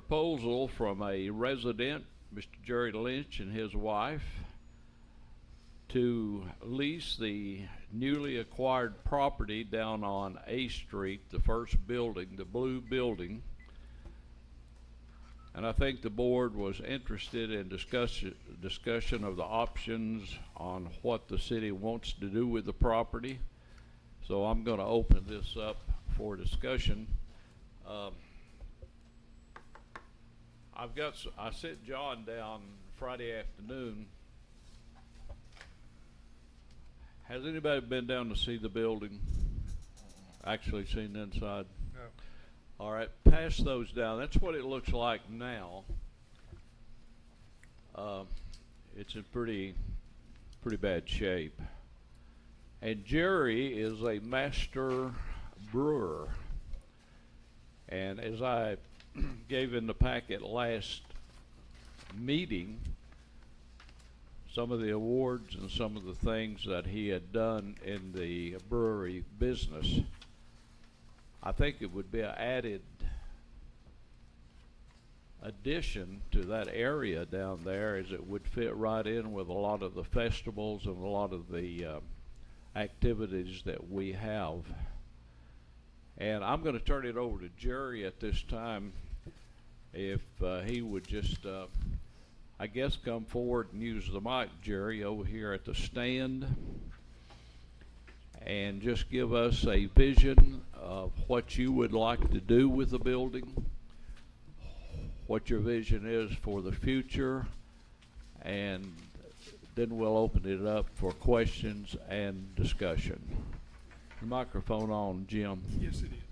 proposal from a resident, Mr. Jerry Lynch and his wife, to lease the newly acquired property down on A Street, the first building, the blue building. And I think the board was interested in discussion of the options on what the city wants to do with the property. So I'm going to open this up for discussion. I sent John down Friday afternoon. Has anybody been down to see the building? Actually seen the inside? No. All right, pass those down. That's what it looks like now. It's in pretty bad shape. And Jerry is a master brewer. And as I gave in the packet last meeting, some of the awards and some of the things that he had done in the brewery business, I think it would be an added addition to that area down there, as it would fit right in with a lot of the festivals and a lot of the activities that we have. And I'm going to turn it over to Jerry at this time, if he would just, I guess, come forward and use the mic, Jerry, over here at the stand, and just give us a vision of what you would like to do with the building, what your vision is for the future, and then we'll open it up for questions and discussion. The microphone on, Jim. Yes, it is.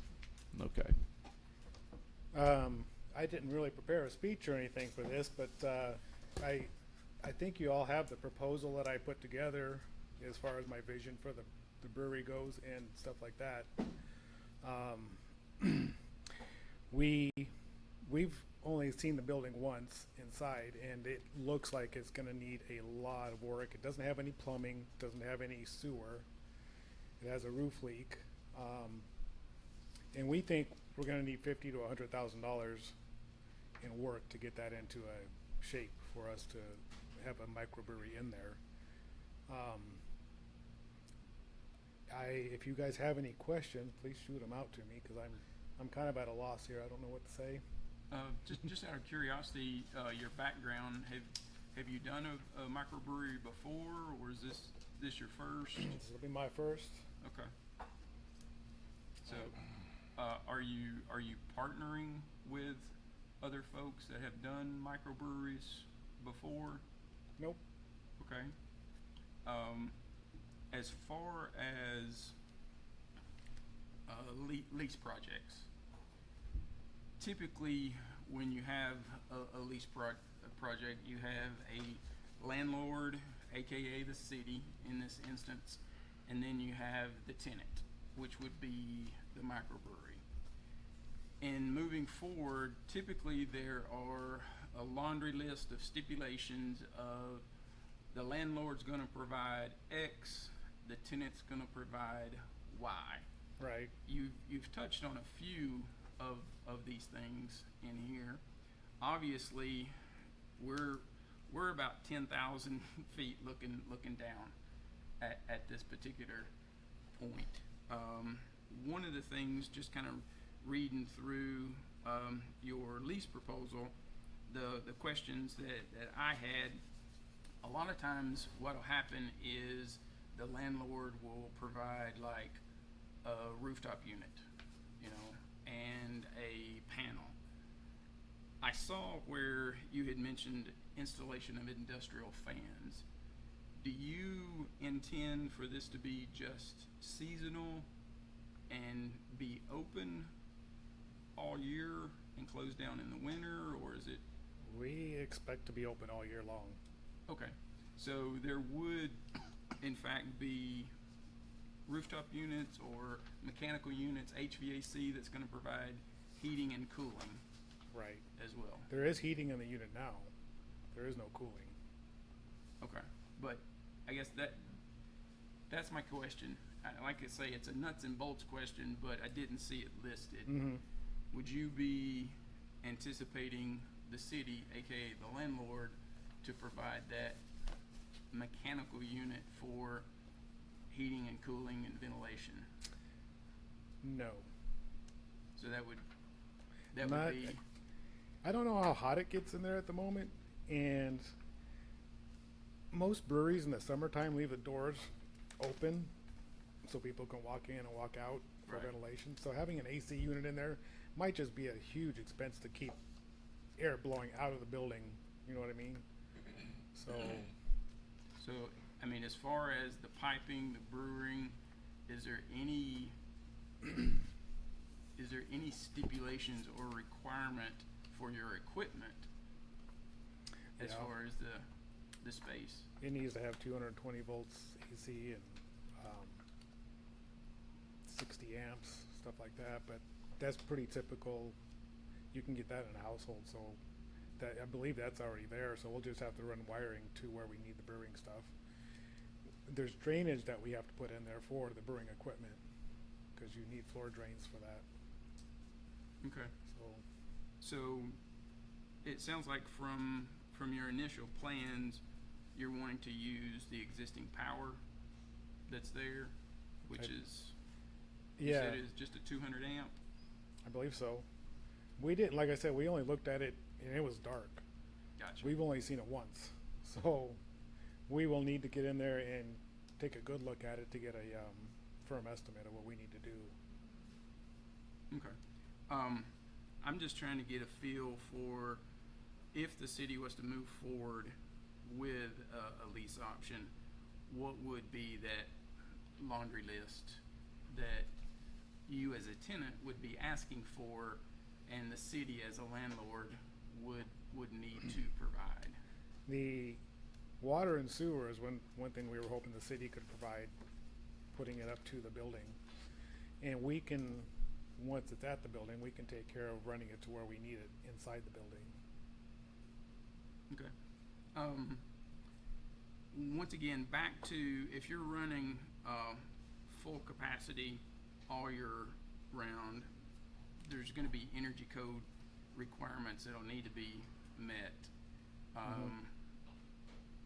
Okay. I didn't really prepare a speech or anything for this, but I think you all have the proposal that I put together as far as my vision for the brewery goes and stuff like that. We've only seen the building once inside, and it looks like it's going to need a lot of work. It doesn't have any plumbing, doesn't have any sewer. It has a roof leak, and we think we're going to need $50,000 to $100,000 in work to get that into a shape for us to have a microbrewery in there. If you guys have any questions, please shoot them out to me, because I'm kind of at a loss here. I don't know what to say. Just out of curiosity, your background, have you done a microbrewery before, or is this your first? This will be my first. Okay. So, are you partnering with other folks that have done microbreweries before? Nope. Okay. As far as lease projects, typically when you have a lease project, you have a landlord, aka the city in this instance, and then you have the tenant, which would be the microbrewery. And moving forward, typically there are a laundry list of stipulations of the landlord's going to provide X, the tenant's going to provide Y. Right. You've touched on a few of these things in here. Obviously, we're about 10,000 feet looking down at this particular point. One of the things, just kind of reading through your lease proposal, the questions that I had, a lot of times what'll happen is the landlord will provide like a rooftop unit, and a panel. I saw where you had mentioned installation of industrial fans. Do you intend for this to be just seasonal and be open all year and closed down in the winter, or is it? We expect to be open all year long. Okay, so there would in fact be rooftop units or mechanical units, HVAC, that's going to provide heating and cooling. Right. As well. There is heating in the unit now. There is no cooling. Okay, but I guess that's my question. Like I say, it's a nuts and bolts question, but I didn't see it listed. Mm-hmm. Would you be anticipating the city, aka the landlord, to provide that mechanical unit for heating and cooling and ventilation. No. So that would Not- be I don't know how hot it gets in there at the moment, and most breweries in the summertime leave the doors open so people can walk in and walk out for Right. ventilation. So having an AC unit in there might just be a huge expense to keep air blowing out of the building. You know what I mean? So so. I mean, as far as the piping, the brewing, is there any stipulations or requirement for your equipment as Yeah. far as the space? it needs to have 220 volts AC and 60 amps, stuff like that. But that's pretty typical. You can get that in a household, so that I believe that's already there. So we'll just have to run wiring to where we need the brewing stuff. There's drainage that we have to put in there for the brewing equipment because you need floor drains for that. Okay. So So it sounds like from your initial plans, you're wanting to use the existing power that's there, which is you yeah, said is just a 200 amp. I believe so. We didn't, like I said, we only looked at it and it was dark. Gotcha. We've only seen it once, so we will need to get in there and take a good look at it to get a firm estimate of what we need to do. Okay. I'm just trying to get a feel for if the city was to move forward with a lease option, what would be that laundry list that you as a tenant would be asking for and the city as a landlord would need to provide? The water and sewer is one thing we were hoping the city could provide, putting it up to the building. And we can, once it's at the building, we can take care of running it to where we need it inside the building. Okay. Once again, back to if you're running full capacity all year round, there's going to be energy code requirements that'll need to be met.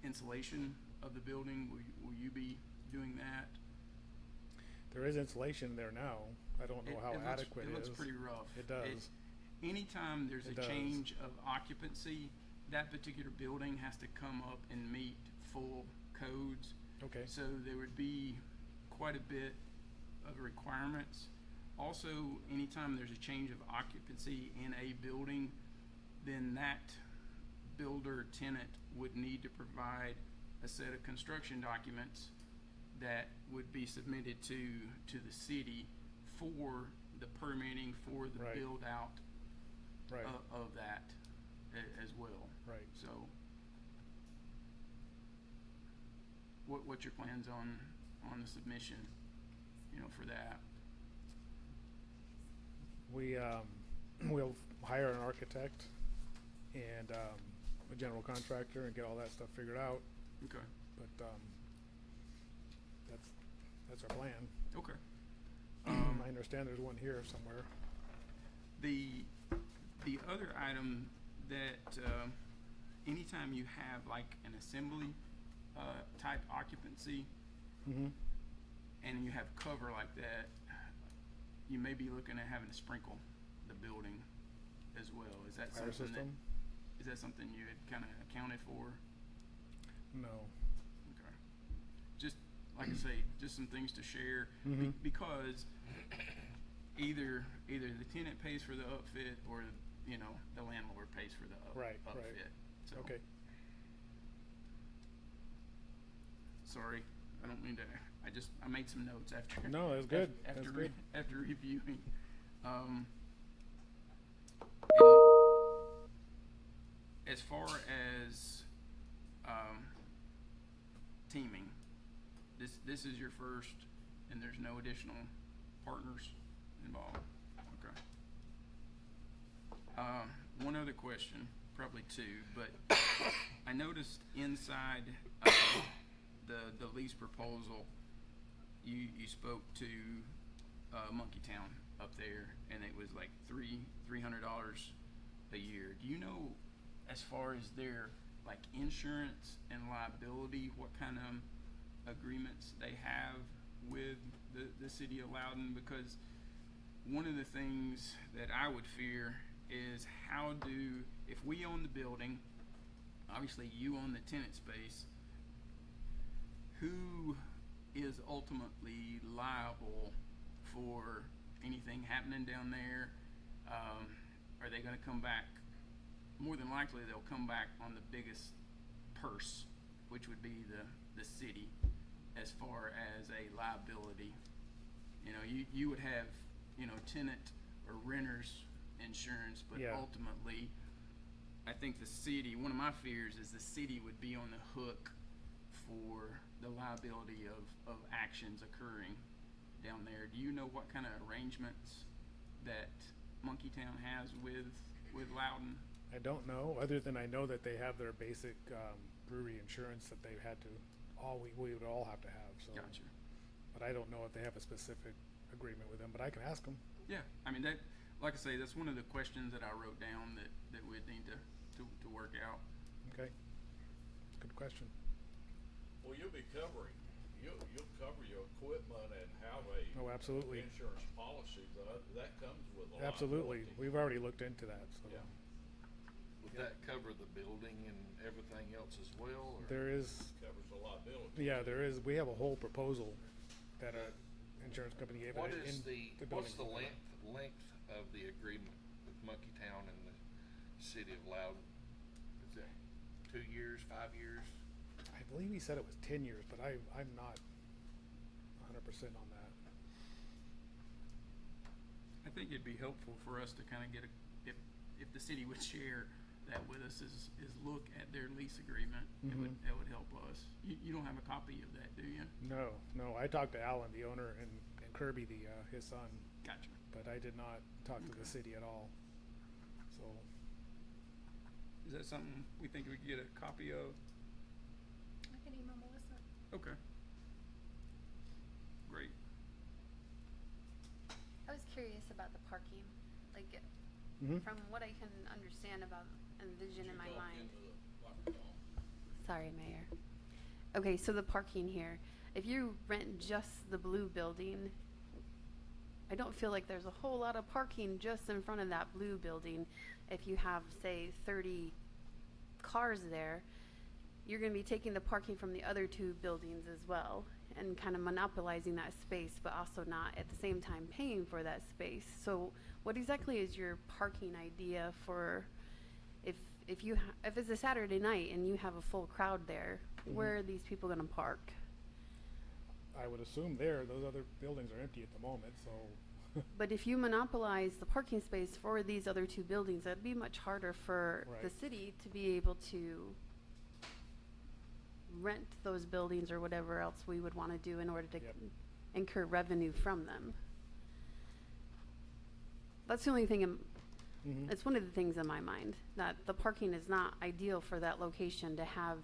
Insulation of the building, will you be doing that? There is insulation there now. I don't know how adequate it it looks is. pretty rough. It does. Anytime there's It a does. change of occupancy, that particular building has to come up and meet full codes. Okay. So there would be quite a bit of requirements. Also, anytime there's a change of occupancy in a building, then that builder tenant would need to provide a set of construction documents that would be submitted to the city for the permitting for the Right. build out Right. of that as well. Right. So what's your plans on the submission, for that? We'll hire an architect and a general contractor and get all that stuff figured out. Okay. But that's our plan. Okay. I understand there's one here somewhere. The other item that anytime you have like an assembly type occupancy Mm-hmm. and you have cover like that, you may be looking at having to sprinkle the building as well. Is that Fire something system? is that something you had kind of accounted for? No. Okay. Just like I say, just some things to share Mhm. because either the tenant pays for the upfit or the landlord pays for the Right, upfit. right. So, Okay. sorry, I don't mean to. I made some notes after. No, that's good. After That's good. after reviewing. And as far as teaming, this is your first, and there's no additional partners involved. Okay. One other question, probably two, but I noticed inside the lease proposal, you spoke to Monkey Town up there, and it was like $300 a year. Do you know, as far as their like insurance and liability, what kind of agreements they have with the city of Loudon? Because one of the things that I would fear is if we own the building, obviously you own the tenant space, who is ultimately liable for anything happening down there? Are they going to come back? More than likely, they'll come back on the biggest purse, which would be the city, as far as a liability. You know, you would have, you know, tenant or renters insurance, but Yeah. ultimately, I think the city, one of my fears is the city would be on the hook for the liability of actions occurring down there. Do you know what kind of arrangements that Monkeytown has with Loudon? I don't know, other than I know that they have their basic brewery insurance that they've had to, we would all have to have, so. Gotcha. But I don't know if they have a specific agreement with them, but I can ask them. Yeah, I mean, that, like I say, that's one of the questions that I wrote down that we'd need to work out. Okay, good question. Well, you'll be covering, you'll cover your equipment and have a Oh, absolutely. insurance policy, that comes with a Absolutely, liability. we've already looked into that, so. Yeah. Would that cover the building and everything else as well, or? There is, Covers the liability. yeah, there is, we have a whole proposal that our insurance company gave. What in is what's the building. length of the agreement with Monkeytown and the city of Loudon? Is that 2 years, 5 years? I believe he said it was 10 years, but I'm not 100% on that. I think it'd be helpful for us to kind of get if the city would share that with us, is look at their lease agreement. Mhm. That would help us. You don't have a copy of that, do you? No, I talked to Alan, the owner, and Kirby, his son, Gotcha. but I did not talk to Okay. the city at all. So, Is that something we think we could get a copy of? I can email Melissa. Okay. Great. I was curious about the parking, like mhm. from what I can understand about and vision in my Talk mind. into the microphone. Sorry, Mayor. Okay, so the parking here, if you rent just the blue building, I don't feel like there's a whole lot of parking just in front of that blue building. If you have, say, 30 cars there, you're going to be taking the parking from the other two buildings as well and kind of monopolizing that space, but also not at the same time paying for that space. So what exactly is your parking idea for if it's a Saturday night and you have a full crowd there, where are these people going to park? I would assume those other buildings are empty at the moment, so. But if you monopolize the parking space for these other two buildings, that'd be much harder for the Right. city to be able to rent those buildings or whatever else we would want to do in order to Yep. incur revenue from them. That's the only thing, Mhm. it's one of the things in my mind, that the parking is not ideal for that location to have.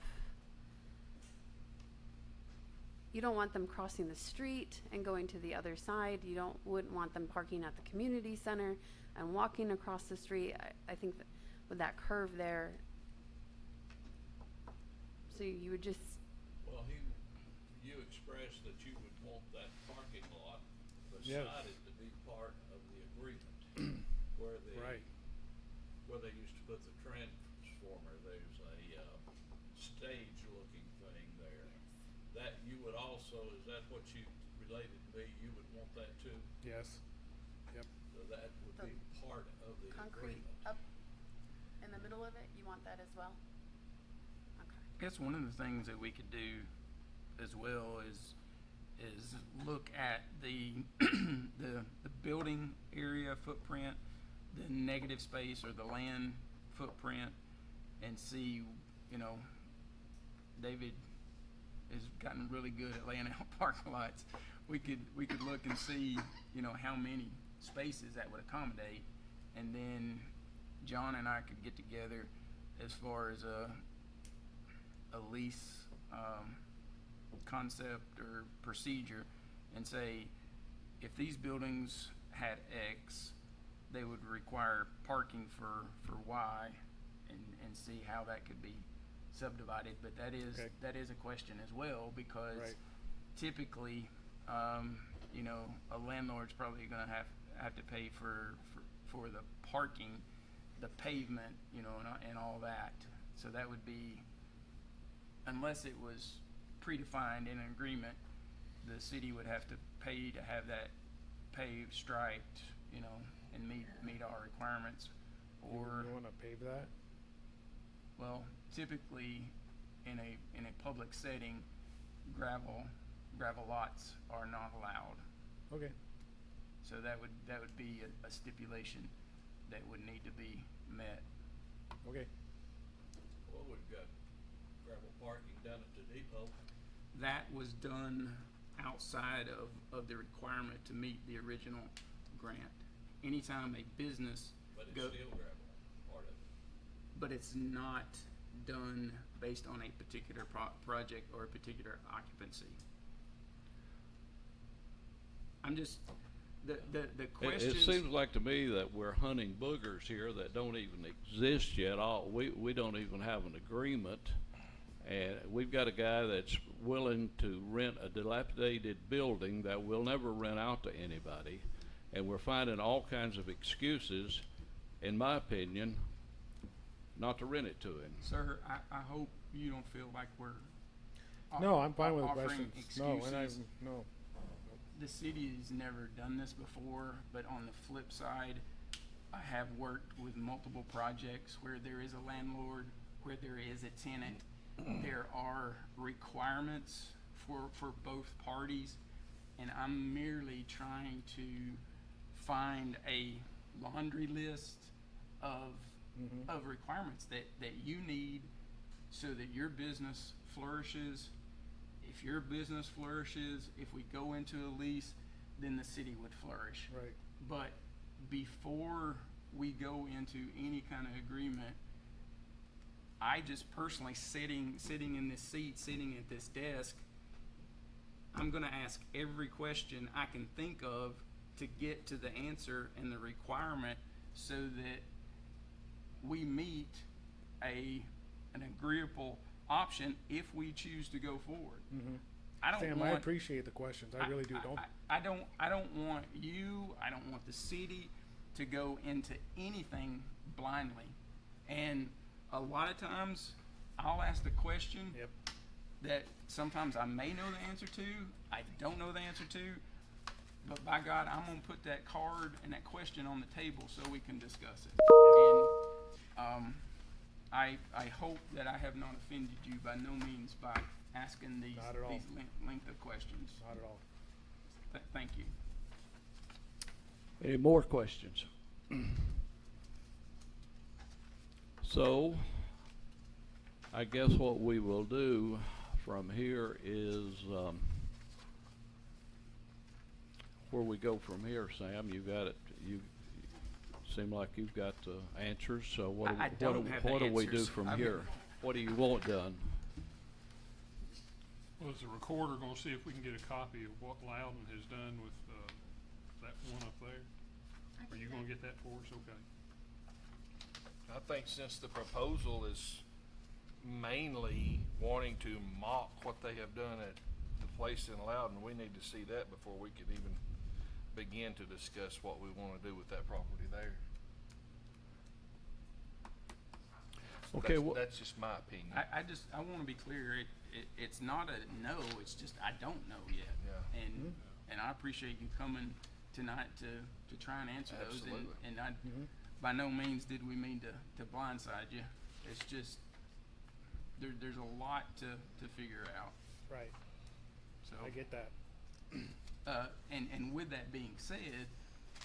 You don't want them crossing the street and going to the other side. Wouldn't want them parking at the community center and walking across the street. I think that with that curve there, so you would just, Well, you expressed that you would want that parking lot Yeah. decided to be part of the agreement. Right. Where they used to put the transformer, there's a stage-looking thing there. That you would also, is that what you related to me, you would want that too? Yes. Yep. So that would The be part of the concrete agreement. up in the middle of it, you want that as well? Okay. I guess one of the things that we could do as well is look at the the building area footprint, the negative space or the land footprint, and see, you know, David has gotten really good at laying out parking lots. We could look and see, you know, how many spaces that would accommodate, and then John and I could get together as far as a lease concept or procedure and say, if these buildings had X, they would require parking for Y and see how that could be subdivided. But that is, Okay. that is a question as well, because Right. typically, you know, a landlord's probably gonna have to pay for the parking, the pavement, you know, and all that. So that would be, unless it was predefined in an agreement, the city would have to pay to have that paved, striped, you know, and meet our requirements. Or, You wanna pave that? well, typically in a public setting, gravel lots are not allowed. Okay. So that would be a stipulation that would need to be met. Okay. Well, we've got gravel parking down at the depot. That was done outside of the requirement to meet the original grant. Anytime a business But it's go, still gravel, part of it. but it's not done based on a particular project or a particular occupancy. I'm just, the It questions. seems like to me that we're hunting boogers here that don't even exist yet. We don't even have an agreement. And we've got a guy that's willing to rent a dilapidated building that will never rent out to anybody. And we're finding all kinds of excuses, in my opinion, not to rent it to him. Sir, I hope you don't feel like we're No, I'm fine with the offering questions. No, and excuses. no. The city has never done this before, but on the flip side, I have worked with multiple projects where there is a landlord, where there is a tenant. There are requirements for both parties, and I'm merely trying to find a laundry list of of requirements that you need so that your business flourishes. If your business flourishes, if we go into a lease, then the city would flourish. Right. But before we go into any kind of agreement, I just personally sitting in this seat, sitting at this desk, I'm gonna ask every question I can think of to get to the answer and the requirement so that we meet an agreeable option if we choose to go forward. I don't Sam, want, I appreciate the questions. I really do. Don't. I don't want you, I don't want the city to go into anything blindly. And a lot of times I'll ask the question Yep. that sometimes I may know the answer to, I don't know the answer to, but by God, I'm gonna put that card and that question on the table so we can discuss it. And I hope that I have not offended you by no means by asking these Not at all. length of questions. Not at all. Thank you. Any more questions? So, I guess what we will do from here is, where we go from here, Sam, you got it, you seem like you've got the answers, so I don't have the what do we do answers. from I'm- here? What do you want done? Well, is the recorder gonna see if we can get a copy of what Loudon has done with, that one up there? Are you gonna get that for us? Okay. I think since the proposal is mainly wanting to mock what they have done at the place in Loudon, we need to see that before we could even begin to discuss what we wanna do with that property there. Okay, That's just my opinion. I want to be clear. It's not a no. It's just I don't know yet. Yeah. And I appreciate you coming tonight to try and answer those. Absolutely. And I by no means did we mean to blindside you. It's just there's a lot to figure out. Right. So I get that. and with that being said,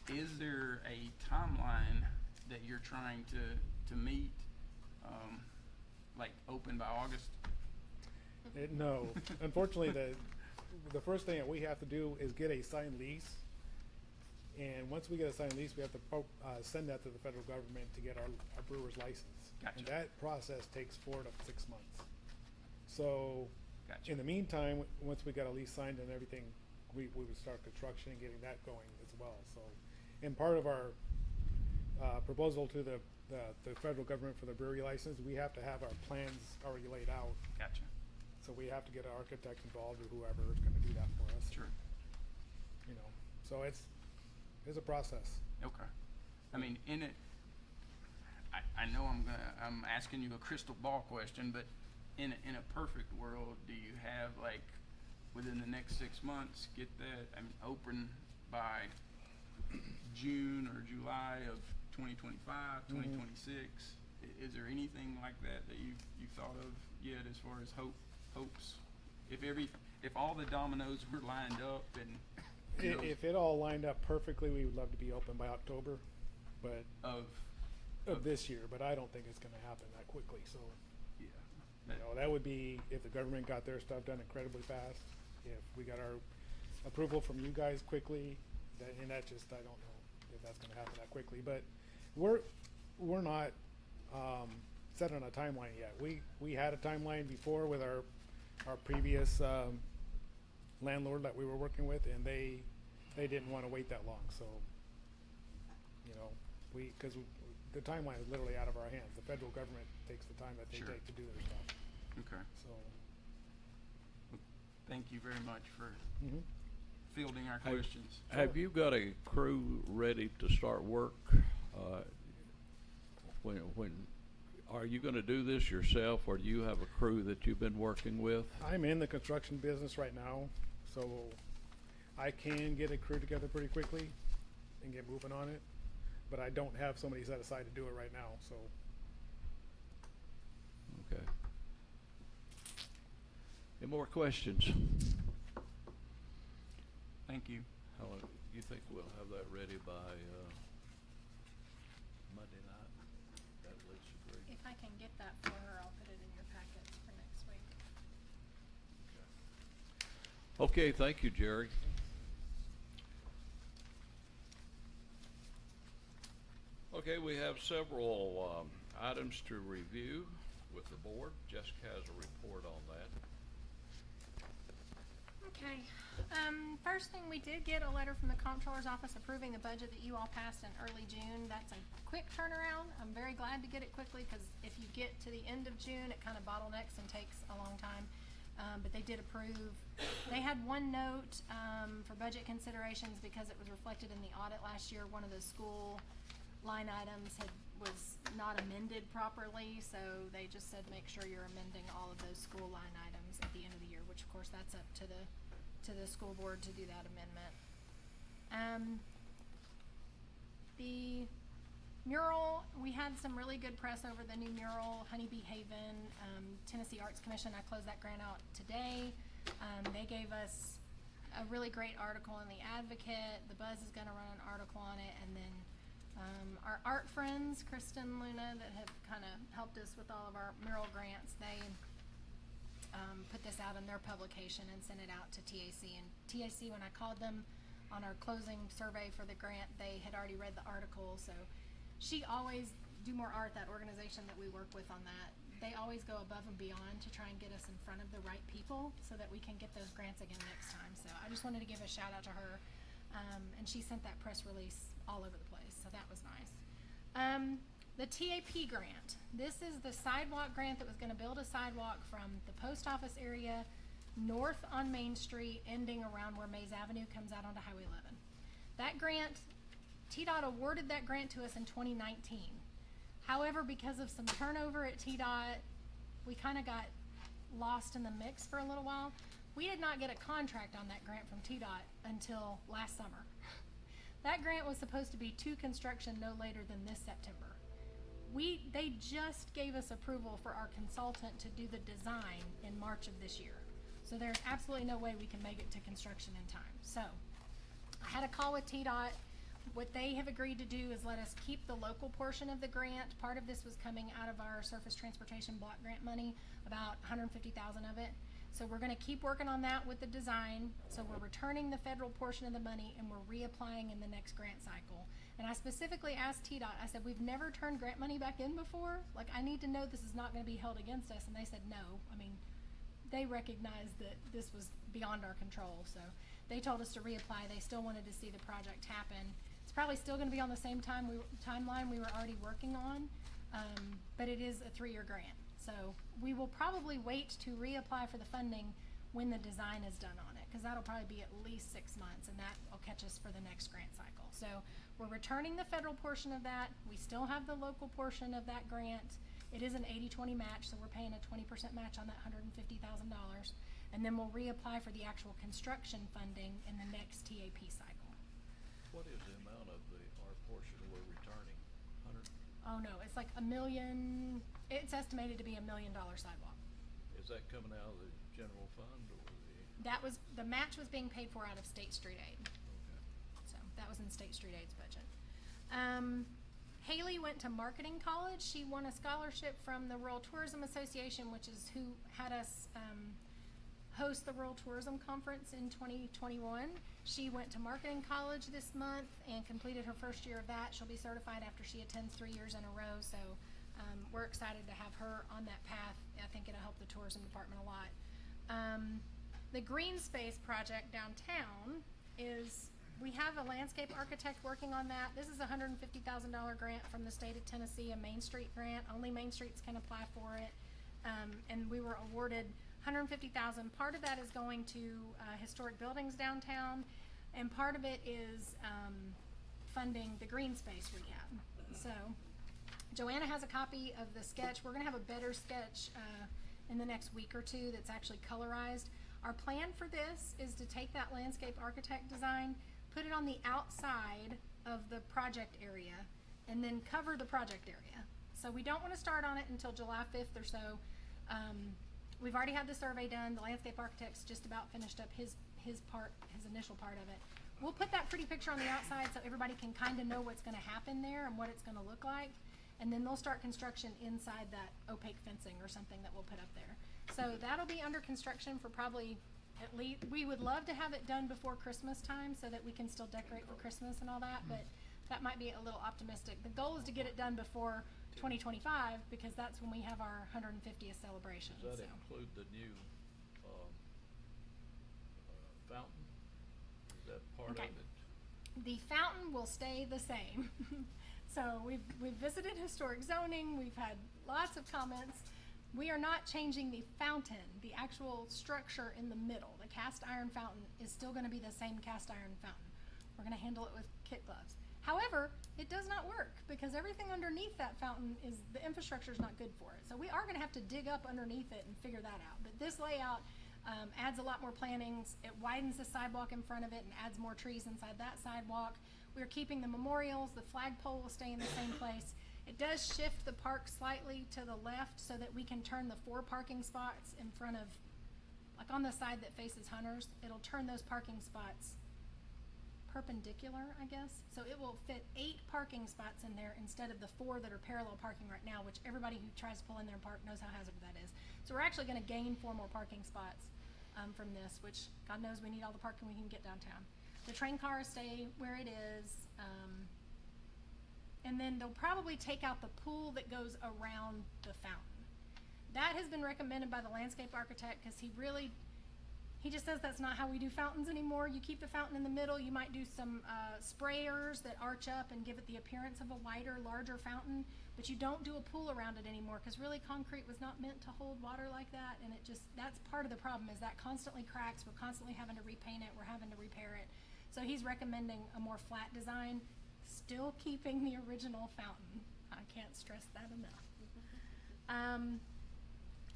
is there a timeline that you're trying to meet? Like open by August? No, unfortunately, the first thing that we have to do is get a signed lease, and once we get a signed lease, we have to send that to the federal government to get our brewer's license. Gotcha. And that process takes 4 to 6 months. So, Gotcha. in the meantime, once we got a lease signed and everything, we would start construction and getting that going as well. So, and part of our proposal to the federal government for the brewery license, we have to have our plans already laid out. Gotcha. So we have to get an architect involved or whoever is gonna do that for us. Sure. You know, so it's a process. Okay. I mean, in it, I know I'm asking you a crystal ball question, but in a perfect world, do you have like within the next 6 months get that open by June or July of 2025, 2026? Is there anything like that you've thought of yet as far as hopes? If all the dominoes were lined up and you know, If it all lined up perfectly, we would love to be open by October, but of of this year, but I don't think it's gonna happen that quickly, so. yeah, You know, that would be if the government got their stuff done incredibly fast, if we got our approval from you guys quickly, and that just, I don't know if that's gonna happen that quickly, but we're not, set on a timeline yet. We had a timeline before with our previous, landlord that we were working with, and they didn't wanna wait that long, so, you know, cause the timeline is literally out of our hands. The federal government takes the time that they Sure. take to do their stuff, okay. so. Thank you very much for Mhm. fielding our Hey, questions. Have you got a crew ready to start work? When are you gonna do this yourself, or do you have a crew that you've been working with? I'm in the construction business right now, so I can get a crew together pretty quickly and get moving on it, but I don't have somebody set aside to do it right now, so. Okay. Any more questions? Thank you. How long, you think we'll have that ready by, Monday night? That lease agreement? If I can get that for her, I'll put it in your packets for next week. Okay, thank you, Jerry. Okay, we have several items to review with the board. Jessica has a report on that. Okay, first thing, we did get a letter from the comptroller's office approving the budget that you all passed in early June. That's a quick turnaround. I'm very glad to get it quickly, cause if you get to the end of June, it kinda bottlenecks and takes a long time. But they did approve. They had one note, for budget considerations because it was reflected in the audit last year. One of the school line items was not amended properly, so they just said, make sure you're amending all of those school line items at the end of the year, which of course that's up to the school board to do that amendment. The mural, we had some really good press over the new mural, Honeybee Haven, Tennessee Arts Commission. I closed that grant out today. They gave us a really great article in the Advocate. The Buzz is gonna run an article on it, and then our art friends, Kristen, Luna, that have kind of helped us with all of our mural grants, they put this out in their publication and sent it out to TAC. And TAC, when I called them on our closing survey for the grant, they had already read the article. So She Always Do More Art, that organization that we work with on that, they always go above and beyond to try and get us in front of the right people so that we can get those grants again next time. So I just wanted to give a shout out to her. And she sent that press release all over the place, so that was nice. The TAP grant. This is the sidewalk grant that was gonna build a sidewalk from the post office area north on Main Street, ending around where Mays Avenue comes out onto Highway 11. That grant, TDOT awarded that grant to us in 2019. However, because of some turnover at TDOT, we kinda got lost in the mix for a little while. We did not get a contract on that grant from TDOT until last summer. That grant was supposed to be to construction no later than this September. They just gave us approval for our consultant to do the design in March of this year. So there's absolutely no way we can make it to construction in time. So I had a call with TDOT. What they have agreed to do is let us keep the local portion of the grant. Part of this was coming out of our surface transportation block grant money, about 150,000 of it. So we're gonna keep working on that with the design. So we're returning the federal portion of the money and we're reapplying in the next grant cycle. And I specifically asked TDOT, I said, we've never turned grant money back in before. Like, I need to know this is not gonna be held against us. And they said, no. I mean, they recognized that this was beyond our control. So they told us to reapply. They still wanted to see the project happen. It's probably still gonna be on the same timeline we were already working on, but it is a 3-year grant. So we will probably wait to reapply for the funding when the design is done on it, cause that'll probably be at least 6 months, and that will catch us for the next grant cycle. So we're returning the federal portion of that. We still have the local portion of that grant. It is an 80-20 match, so we're paying a 20% match on that $150,000. And then we'll reapply for the actual construction funding in the next TAP cycle. What is the amount of our portion that we're returning? Oh no, it's like $1 million, it's estimated to be $1 million sidewalk. Is that coming out of the general fund or The match was being paid for out of State Street Aid. okay. So that was in State Street Aid's budget. Haley went to marketing college. She won a scholarship from the Rural Tourism Association, which is who had us host the Rural Tourism Conference in 2021. She went to marketing college this month and completed her first year of that. She'll be certified after she attends 3 years in a row. So we're excited to have her on that path. I think it'll help the tourism department a lot. The green space project downtown is, we have a landscape architect working on that. This is a $150,000 grant from the state of Tennessee, a Main Street grant. Only Main Streets can apply for it. And we were awarded $150,000. Part of that is going to historic buildings downtown, and part of it is funding the green space rehab. So Joanna has a copy of the sketch. We're gonna have a better sketch in the next week or two that's actually colorized. Our plan for this is to take that landscape architect design, put it on the outside of the project area, and then cover the project area. So we don't want to start on it until July 5th or so. We've already had the survey done. The landscape architect's just about finished up his initial part of it. We'll put that pretty picture on the outside so everybody can kind of know what's going to happen there and what it's going to look like. And then they'll start construction inside that opaque fencing or something that we'll put up there. So that'll be under construction for probably at least, we would love to have it done before Christmas time so that we can still decorate for Christmas and all that, but that might be a little optimistic. The goal is to get it done before 2025 because that's when we have our 150th celebration. Does that so. include the new fountain? Is that part Okay. of it? The fountain will stay the same. So we've visited historic zoning, we've had lots of comments. We are not changing the fountain, the actual structure in the middle. The cast iron fountain is still gonna be the same cast iron fountain. We're gonna handle it with kit gloves. However, it does not work because everything underneath that fountain is, the infrastructure is not good for it. So we are gonna have to dig up underneath it and figure that out. But this layout adds a lot more plantings. It widens the sidewalk in front of it and adds more trees inside that sidewalk. We're keeping the memorials, the flagpole will stay in the same place. It does shift the park slightly to the left so that we can turn the 4 parking spots in front of, like on the side that faces Hunters, it'll turn those parking spots perpendicular, I guess. So it will fit 8 parking spots in there instead of the 4 that are parallel parking right now, which everybody who tries to pull in there and park knows how hazardous that is. So we're actually gonna gain 4 more parking spots from this, which God knows we need all the parking we can get downtown. The train cars stay where it is. And then they'll probably take out the pool that goes around the fountain. That has been recommended by the landscape architect because he just says that's not how we do fountains anymore. You keep the fountain in the middle. You might do some sprayers that arch up and give it the appearance of a wider, larger fountain, but you don't do a pool around it anymore because really concrete was not meant to hold water like that, and that's part of the problem is that constantly cracks. We're constantly having to repaint it. We're having to repair it. So he's recommending a more flat design, still keeping the original fountain. I can't stress that enough.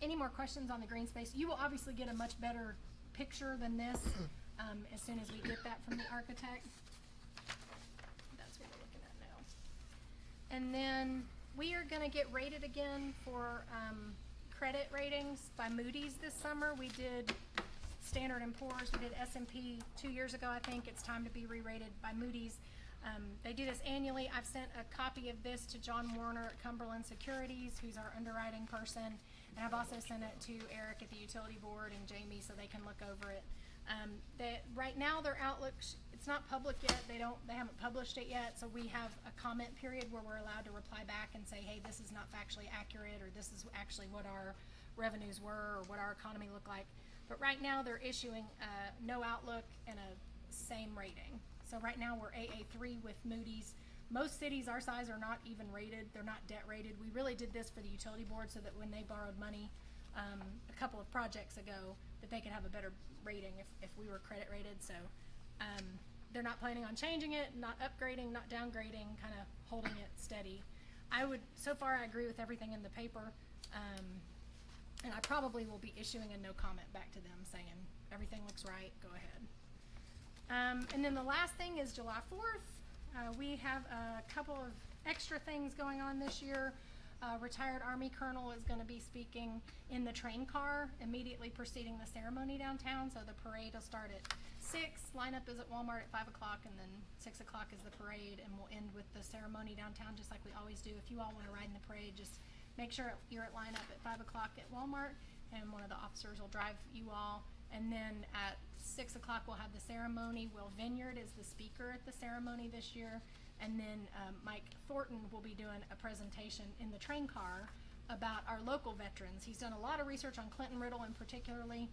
Any more questions on the green space? You will obviously get a much better picture than this as soon as we get that from the architect. That's what we're looking at now. And then we are gonna get rated again for credit ratings by Moody's this summer. We did Standard & Poor's, we did S&P 2 years ago, I think. It's time to be re-rated by Moody's. They do this annually. I've sent a copy of this to John Warner at Cumberland Securities, who's our underwriting person. And I've also sent it to Eric at the utility board and Jamie so they can look over it. Right now their outlook, it's not public yet. They haven't published it yet. So we have a comment period where we're allowed to reply back and say, hey, this is not factually accurate, or this is actually what our revenues were, or what our economy looked like. But right now they're issuing no outlook and a same rating. So right now we're AA3 with Moody's. Most cities our size are not even rated. They're not debt rated. We really did this for the utility board so that when they borrowed money a couple of projects ago, that they could have a better rating if we were credit rated. So they're not planning on changing it, not upgrading, not downgrading, kind of holding it steady. So far I agree with everything in the paper. And I probably will be issuing a no comment back to them saying everything looks right, go ahead. And then the last thing is July 4th. We have a couple of extra things going on this year. Retired Army Colonel is going to be speaking in the train car immediately preceding the ceremony downtown. So the parade will start at 6, lineup is at Walmart at 5 o'clock, and then 6 o'clock is the parade, and we'll end with the ceremony downtown just like we always do. If you all want to ride in the parade, just make sure you're at lineup at 5 o'clock at Walmart, and one of the officers will drive you all. And then at 6 o'clock we'll have the ceremony. Will Vineyard is the speaker at the ceremony this year. And then Mike Thornton will be doing a presentation in the train car about our local veterans. He's done a lot of research on Clinton Riddle in particularly.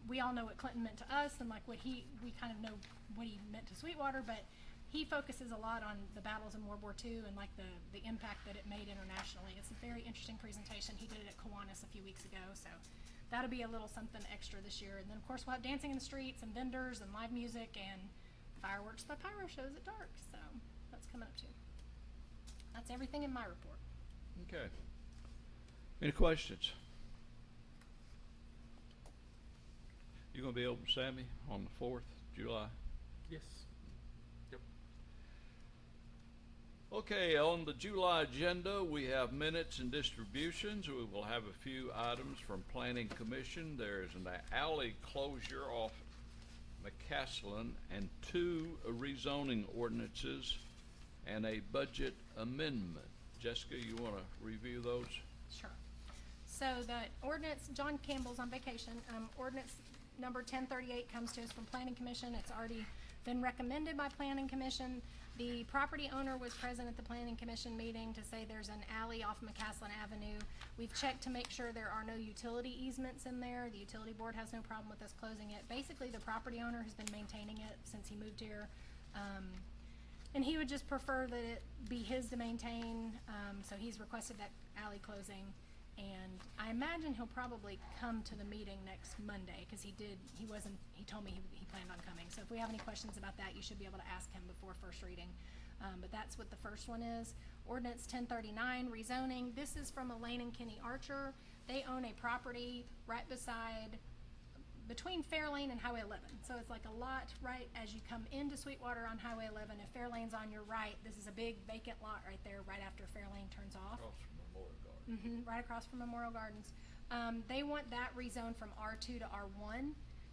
We all know what Clinton meant to us and like we kind of know what he meant to Sweetwater, but he focuses a lot on the battles in World War II and like the impact that it made internationally. It's a very interesting presentation. He did it at Kiwanis a few weeks ago, so that'll be a little something extra this year. And then of course we'll have dancing in the streets and vendors and live music and fireworks by pyro shows at dark, so that's coming up too. That's everything in my report. Okay. Any questions? You gonna be open, Sammy, on the 4th, July? Yes. Yep. Okay, on the July agenda, we have minutes and distributions. We will have a few items from Planning Commission. There's an alley closure off McCaslin and 2 rezoning ordinances and a budget amendment. Jessica, you want to review those? Sure. So the ordinance, John Campbell's on vacation. Ordinance number 1038 comes to us from Planning Commission. It's already been recommended by Planning Commission. The property owner was present at the Planning Commission meeting to say there's an alley off McCaslin Avenue. We've checked to make sure there are no utility easements in there. The utility board has no problem with us closing it. Basically, the property owner has been maintaining it since he moved here. And he would just prefer that it be his to maintain, so he's requested that alley closing. And I imagine he'll probably come to the meeting next Monday, because he told me he planned on coming. So if we have any questions about that, you should be able to ask him before first reading. But that's what the first one is. Ordinance 1039, rezoning. This is from Elaine and Kenny Archer. They own a property right between Fairlane and Highway 11. So it's like a lot right as you come into Sweetwater on Highway 11. If Fairlane's on your right, this is a big vacant lot right there, right after Fairlane turns off. Across from Memorial Garden. Right across from Memorial Gardens. They want that rezoned from R2 to R1,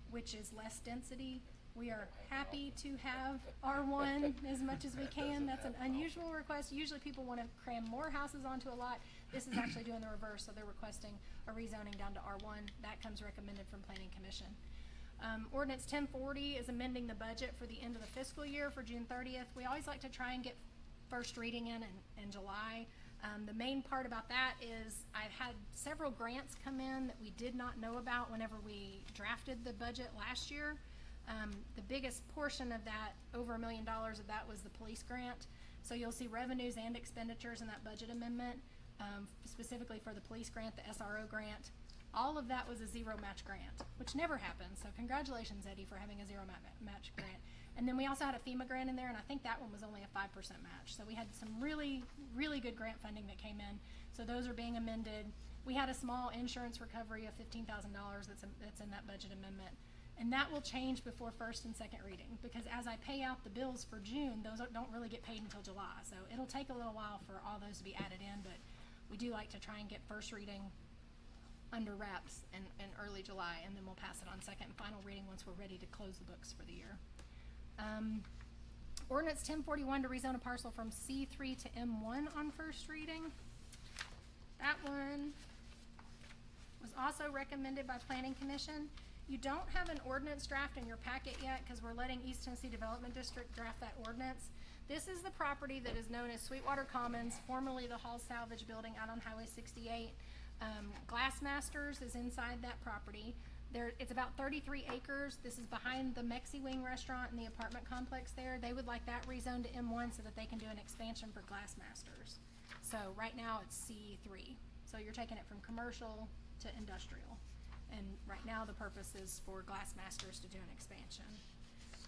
which is less density. We are happy to have R1 as much as we can. That's an unusual request. Usually people want to cram more houses onto a lot. This is actually doing the reverse, so they're requesting a rezoning down to R1. That comes recommended from Planning Commission. Ordinance 1040 is amending the budget for the end of the fiscal year for June 30th. We always like to try and get first reading in July. The main part about that is I've had several grants come in that we did not know about whenever we drafted the budget last year. The biggest portion of that, over $1 million of that, was the police grant. So you'll see revenues and expenditures in that budget amendment, specifically for the police grant, the SRO grant. All of that was a zero match grant, which never happens. So congratulations, Eddie, for having a zero match grant. And then we also had a FEMA grant in there, and I think that one was only a 5% match. So we had some really, really good grant funding that came in. So those are being amended. We had a small insurance recovery of $15,000 that's in that budget amendment. And that will change before first and second reading, because as I pay out the bills for June, those don't really get paid until July. So it'll take a little while for all those to be added in, but we do like to try and get first reading under wraps in early July, and then we'll pass it on second and final reading once we're ready to close the books for the year. Ordinance 1041 to rezone a parcel from C3 to M1 on first reading. That one was also recommended by Planning Commission. You don't have an ordinance draft in your packet yet because we're letting East Tennessee Development District draft that ordinance. This is the property that is known as Sweetwater Commons, formerly the Hall Salvage Building out on Highway 68. Glassmasters is inside that property. It's about 33 acres. This is behind the Mexi Wing restaurant and the apartment complex there. They would like that rezoned to M1 so that they can do an expansion for Glassmasters. So right now it's C3. So you're taking it from commercial to industrial. And right now the purpose is for Glassmasters to do an expansion.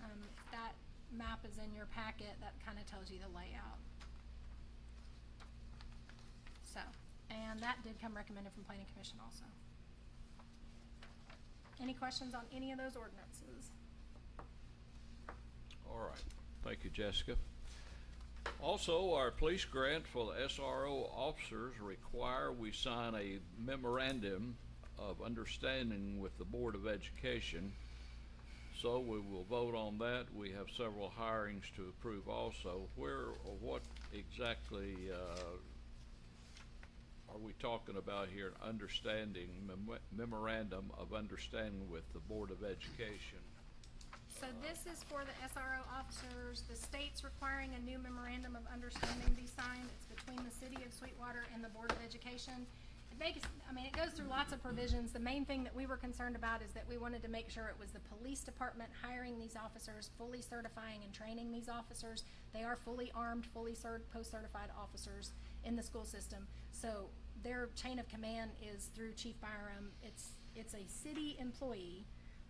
If that map is in your packet, that kind of tells you the layout. So, and that did come recommended from Planning Commission also. Any questions on any of those ordinances? All right, thank you, Jessica. Also, our police grant for the SRO officers require we sign a memorandum of understanding with the Board of Education. So we will vote on that. We have several hirings to approve also. Where or what exactly are we talking about here? Understanding, memorandum of understanding with the Board of Education. So this is for the SRO officers. The state's requiring a new memorandum of understanding be signed. It's between the City of Sweetwater and the Board of Education. It goes through lots of provisions. The main thing that we were concerned about is that we wanted to make sure it was the police department hiring these officers, fully certifying and training these officers. They are fully armed, fully post-certified officers in the school system. So their chain of command is through Chief Byram. It's a city employee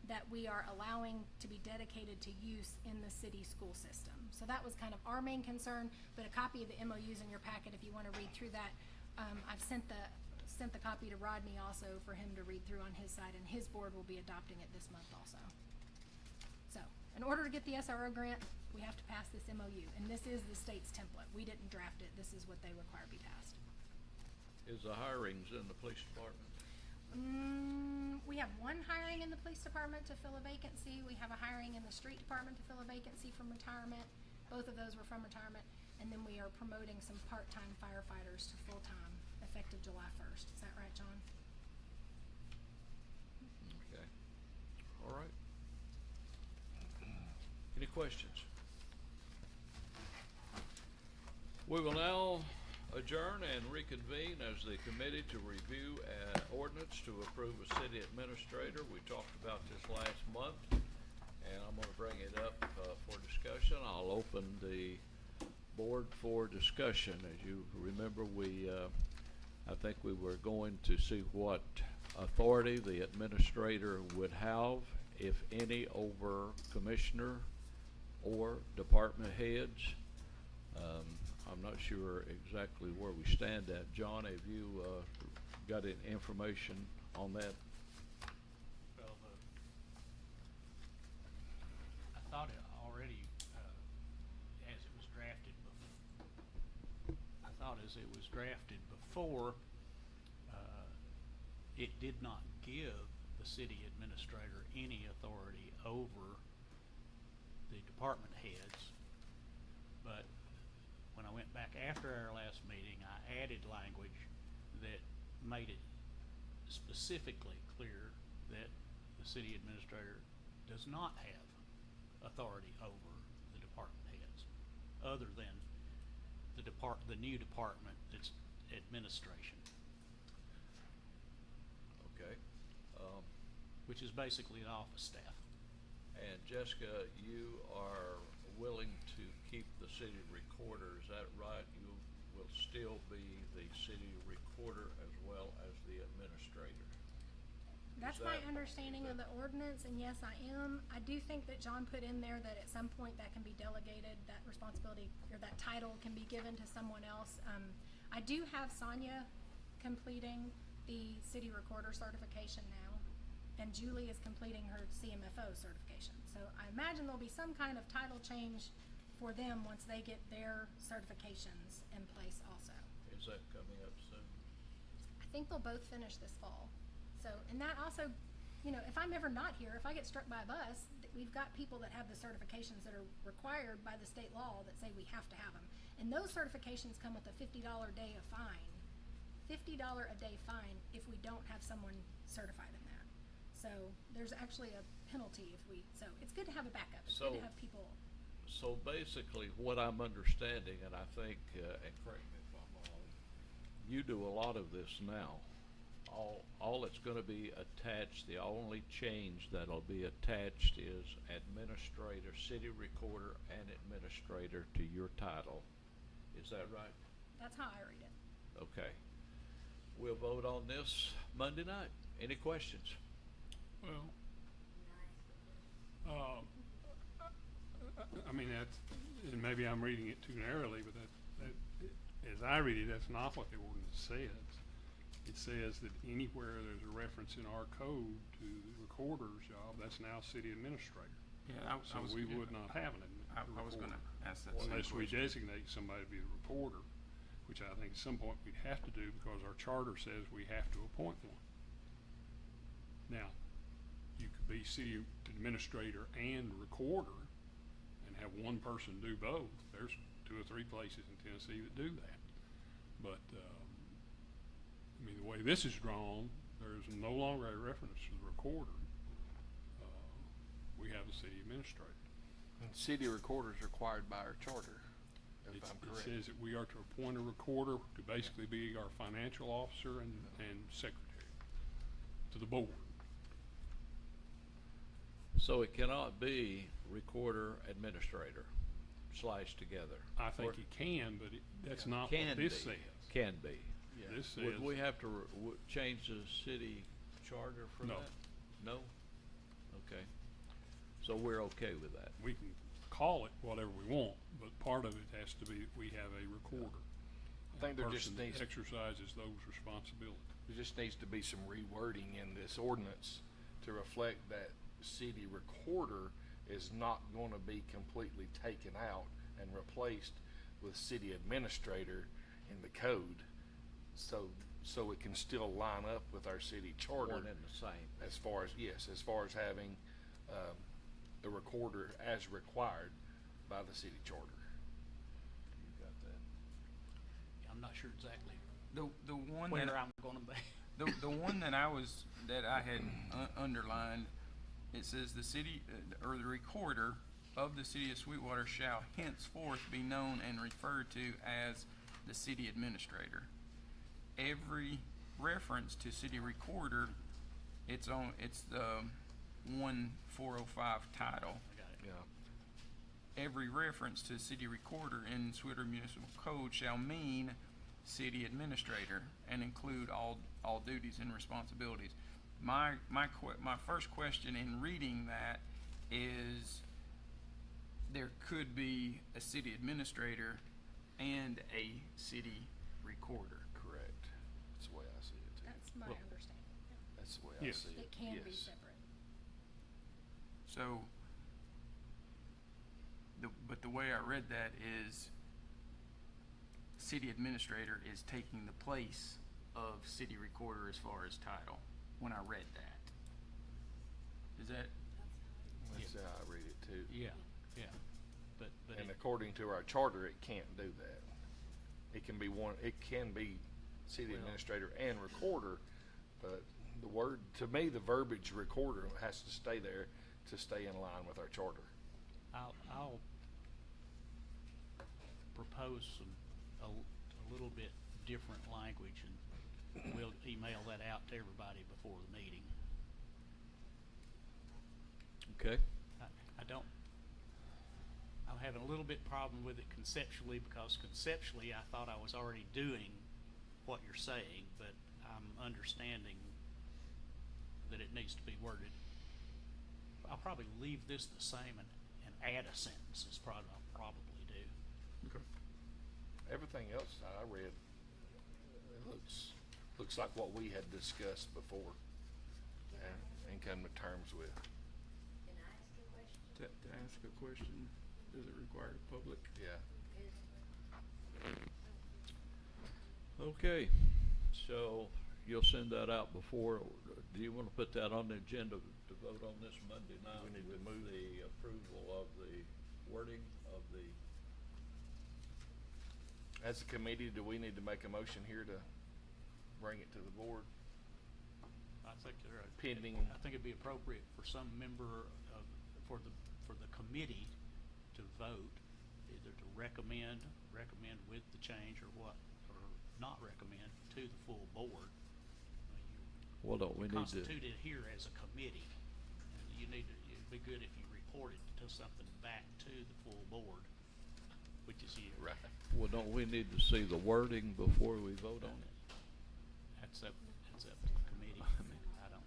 that we are allowing to be dedicated to use in the city school system. So that was kind of our main concern, but a copy of the MOU's in your packet if you want to read through that. I've sent the copy to Rodney also for him to read through on his side, and his board will be adopting it this month also. So, in order to get the SRO grant, we have to pass this MOU, and this is the state's template. We didn't draft it. This is what they require be passed. Is the hirings in the police department? We have one hiring in the police department to fill a vacancy. We have a hiring in the street department to fill a vacancy from retirement. Both of those were from retirement. And then we are promoting some part-time firefighters to full-time effective July 1st. Is that right, John? Okay. All right. Any questions? We will now adjourn and reconvene as the committee to review an ordinance to approve a city administrator. We talked about this last month, and I'm going to bring it up for discussion. I'll open the board for discussion. As you remember, I think we were going to see what authority the administrator would have, if any, over commissioner or department heads. I'm not sure exactly where we stand at. John, have you got any information on that? Well, I thought it already, as it was drafted before, it did not give the city administrator any authority over the department heads. But when I went back after our last meeting, I added language that made it specifically clear that the city administrator does not have authority over the department heads, other than the new department that's administration, Okay. which is basically an office staff. And Jessica, you are willing to keep the city recorder, is that right? You will still be the city recorder as well as the administrator? That's my understanding of the ordinance, and yes, I am. I do think that John put in there that at some point that can be delegated, that responsibility, or that title can be given to someone else. I do have Sonia completing the city recorder certification now, and Julie is completing her CMFO certification. So I imagine there'll be some kind of title change for them once they get their certifications in place also. Is that coming up soon? I think they'll both finish this fall. So, and that also, if I'm ever not here, if I get struck by a bus, we've got people that have the certifications that are required by the state law that say we have to have them. And those certifications come with a $50 a day of fine. $50 a day fine if we don't have someone certified in that. So there's actually a penalty so it's good to have a backup. It's good to have people. So basically, what I'm understanding, and I think, and correct me if I'm wrong, you do a lot of this now all that's gonna be attached, the only change that'll be attached is administrator, city recorder, and administrator to your title. Is that right? That's how I read it. Okay. We'll vote on this Monday night. Any questions? Well, I mean, that's, and maybe I'm reading it too narrowly, but as I read it, that's not what the ordinance says. It says that anywhere there's a reference in our code to the recorder's job, that's now city administrator. Yeah, So we would not have an I was recorder. gonna ask that same Unless we question. designate somebody to be the recorder, which I think at some point we'd have to do because our charter says we have to appoint one. Now, you could be city administrator and recorder and have one person do both. There's 2 or 3 places in Tennessee that do that. But, I mean, the way this is drawn, there's no longer a reference to the recorder. We have a city administrator. And city recorder is required by our charter, if I'm It correct. says that we are to appoint a recorder to basically be our financial officer and secretary to the board. So it cannot be recorder, administrator, sliced together. I think Or it can, but that's not can what this be. says. Can be. This says, Would we have to change the city charter for No. that? No? Okay. So we're okay with that. we can call it whatever we want, but part of it has to be that we have a recorder. I think there just Person that needs, exercises those responsibilities. there just needs to be some rewording in this ordinance to reflect that city recorder is not gonna be completely taken out and replaced with city administrator in the code. So it can still line up with our city charter. One and the same. As far as, yes, as far as having, the recorder as required by the city charter. You got that? I'm not sure exactly The one where that I'm gonna be. the one that I had underlined, it says the city or the recorder of the city of Sweetwater shall henceforth be known and referred to as the city administrator. Every reference to city recorder, it's the 1405 title. I got it. Yeah. Every reference to city recorder in Sweeter Municipal Code shall mean city administrator and include all duties and responsibilities. My first question in reading that is there could be a city administrator and a city recorder. Correct. That's the way I see it too. That's my Well- understanding. That's the way I Yes. see it. It can be Yes. separate. So, but the way I read that is city administrator is taking the place of city recorder as far as title, when I read that. Is that, That's how I read it too. Yeah, yeah. But And it, according to our charter, it can't do that. It can be it can be city Well- administrator and recorder, but the word, to me, the verbiage recorder has to stay there to stay in line with our charter. I'll propose a little bit different language, and we'll email that out to everybody before the meeting. Okay. I'm having a little bit problem with it conceptually, because conceptually I thought I was already doing what you're saying, but I'm understanding that it needs to be worded. I'll probably leave this the same and add a sentence is probably I'll probably do. Everything else that I read, it looks like what we had discussed before and come to terms with. Can I ask a question? to ask a question, does it require the public? Yeah. Okay. So you'll send that out before, do you wanna put that on the agenda to vote on this Monday night? We need to with move. the approval of the wording of the, As a committee, do we need to make a motion here to bring it to the board? I think Pending. I think it'd be appropriate for some member of, for the committee to vote, either to recommend with the change or what, or not recommend to the full board. I mean, Well, don't we need to, constituted here as a committee. And you need to, it'd be good if you reported to something back to the full board, which is you. Right. well, don't we need to see the wording before we vote on it? That's up to the committee. I don't.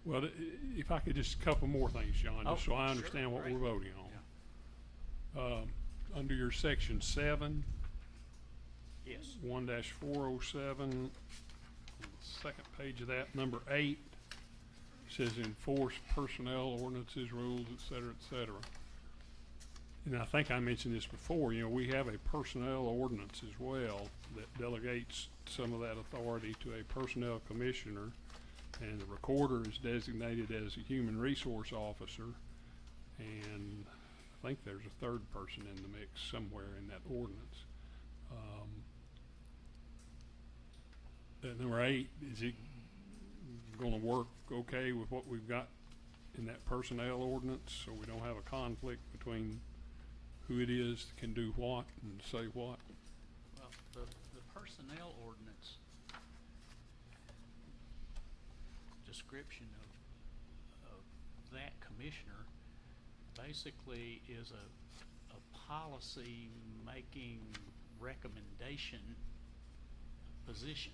Well, if I could just a couple more things, John, just so Oh, I sure, understand what great. we're voting on. Under your section 7, Yes. 1-407, on the second page of that, number 8, says enforce personnel ordinances, rules, et cetera, and I think I mentioned this before, you know, we have a personnel ordinance as well that delegates some of that authority to a personnel commissioner, and the recorder is designated as a human resource officer, and I think there's a third person in the mix somewhere in that ordinance. Number 8, is it gonna work okay with what we've got in that personnel ordinance, so we don't have a conflict between who it is that can do what and say what? Well, the personnel ordinance description of that commissioner basically is a policy-making recommendation position,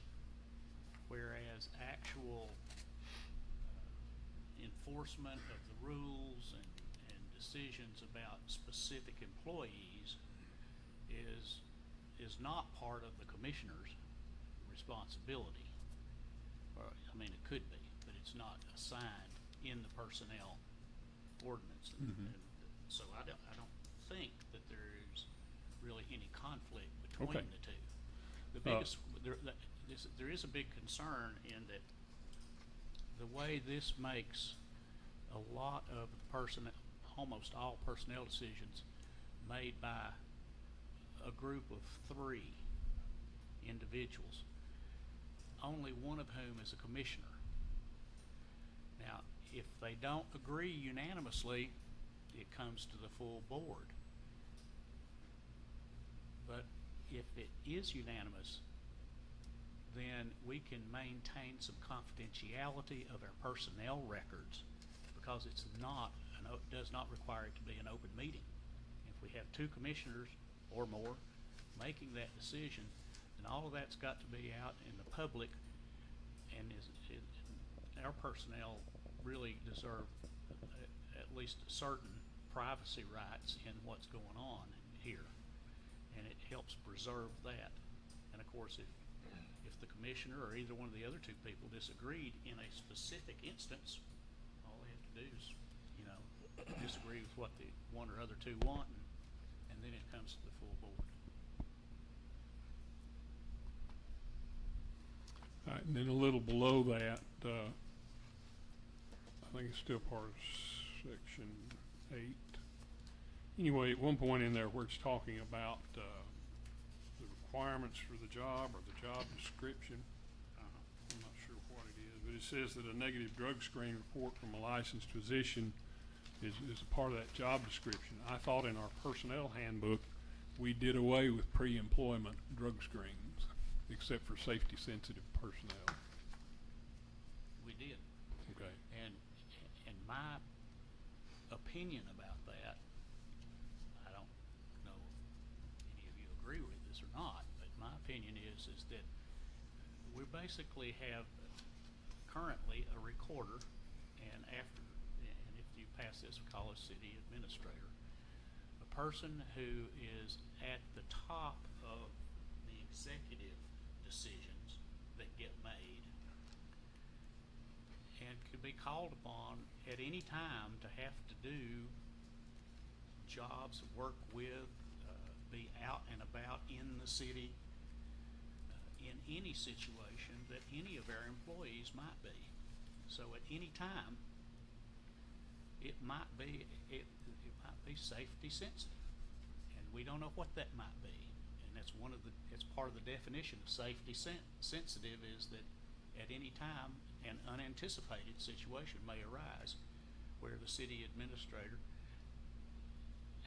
whereas actual enforcement of the rules and decisions about specific employees is not part of the commissioner's responsibility. Or, I mean, it could be, but it's not assigned in the personnel ordinance. And so I don't think that there's really any conflict between Okay. the two. The biggest, there is a big concern in that the way this makes a lot of almost all personnel decisions made by a group of 3 individuals, only one of whom is a commissioner. Now, if they don't agree unanimously, it comes to the full board. But if it is unanimous, then we can maintain some confidentiality of our personnel records, because it's not, does not require it to be an open meeting. If we have 2 commissioners or more making that decision, then all of that's got to be out in the public, and our personnel really deserve at least certain privacy rights in what's going on here, and it helps preserve that. And of course, if the commissioner or either one of the other 2 people disagreed in a specific instance, all they have to do is, disagree with what the one or other 2 want, and then it comes to the full board. All right, and then a little below that, I think it's still part of section 8. Anyway, at one point in there where it's talking about the requirements for the job or the job description, I'm not sure what it is, but it says that a negative drug screen report from a licensed physician is a part of that job description. I thought in our personnel handbook, we did away with pre-employment drug screens, except for safety-sensitive personnel. We did. Okay. And my opinion about that, I don't know if any of you agree with this or not, but my opinion is that we basically have currently a recorder, and if you pass this, we call a city administrator, a person who is at the top of the executive decisions that get made, and could be called upon at any time to have to do jobs, work with, be out and about in the city, in any situation that any of our employees might be. So at any time, it might be safety sensitive, and we don't know what that might be. And that's it's part of the definition of safety sensitive, is that at any time an unanticipated situation may arise where the city administrator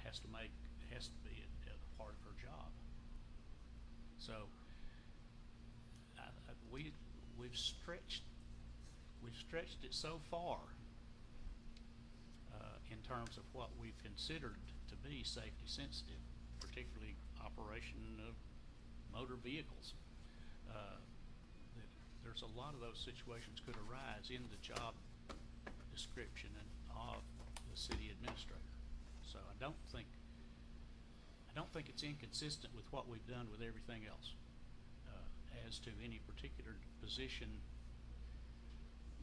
has to be a part of her job. So we've stretched stretched it so far in terms of what we've considered to be safety sensitive, particularly operation of motor vehicles. That there's a lot of those situations could arise in the job description of the city administrator. So I don't think it's inconsistent with what we've done with everything else. As to any particular position,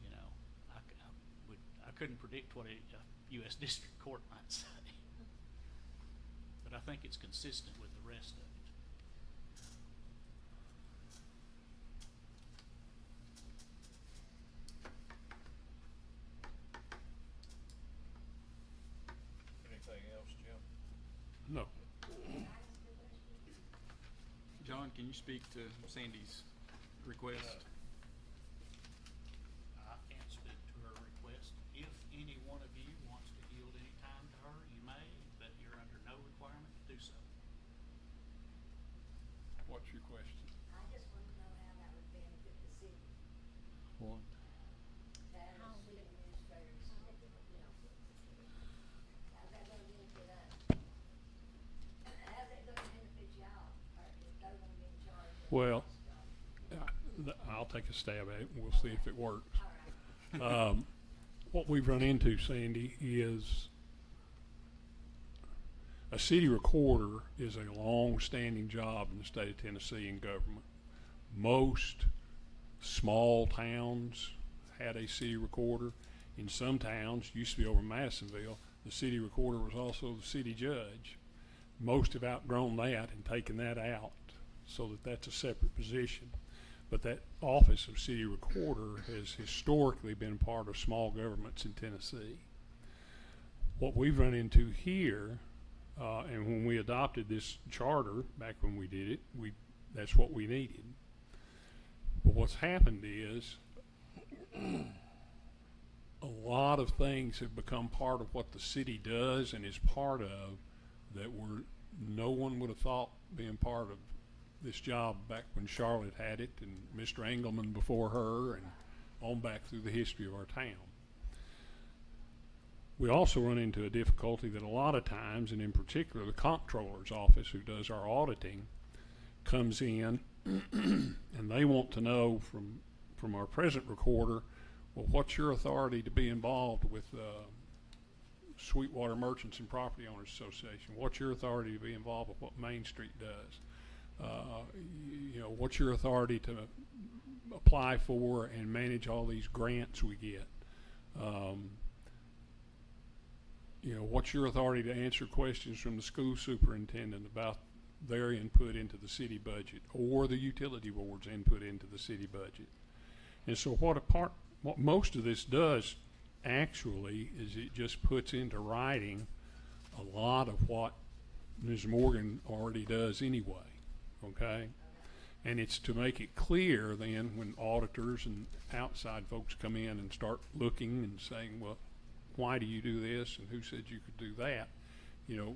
you know, I couldn't predict what a U.S. District Court might say. But I think it's consistent with the rest of it. Anything else, Jim? No. John, can you speak to Sandy's request? I can't speak to her request. If any one of you wants to yield any time to her, you may, but you're under no requirement to do so. What's your question? I just want to know how that would benefit the city, What? to have a city administrator, how's that gonna benefit us? How's that gonna benefit y'all, or if they're gonna be in charge of Well, this stuff? I'll take a stab at it and we'll see if it works. All right. What we've run into, Sandy, is a city recorder is a long-standing job in the state of Tennessee in government. Most small towns had a city recorder. In some towns, used to be over in Madisonville, the city recorder was also the city judge. Most have outgrown that and taken that out so that that's a separate position. But that office of city recorder has historically been part of small governments in Tennessee. What we've run into here, and when we adopted this charter back when we did it, that's what we needed. But what's happened is a lot of things have become part of what the city does and is part of that no one would have thought being part of this job back when Charlotte had it and Mr. Engelman before her and on back through the history of our town. We also run into a difficulty that a lot of times, and in particular the comptroller's office who does our auditing, comes in and they want to know from our present recorder, well, what's your authority to be involved with Sweetwater Merchants and Property Owners Association? What's your authority to be involved with what Main Street does? What's your authority to apply for and manage all these grants we get? What's your authority to answer questions from the school superintendent about their input into the city budget or the utility board's input into the city budget? And so what most of this does actually is it just puts into writing a lot of what Ms. Morgan already does anyway, okay? And it's to make it clear then when auditors and outside folks come in and start looking and saying, well, why do you do this and who said you could do that?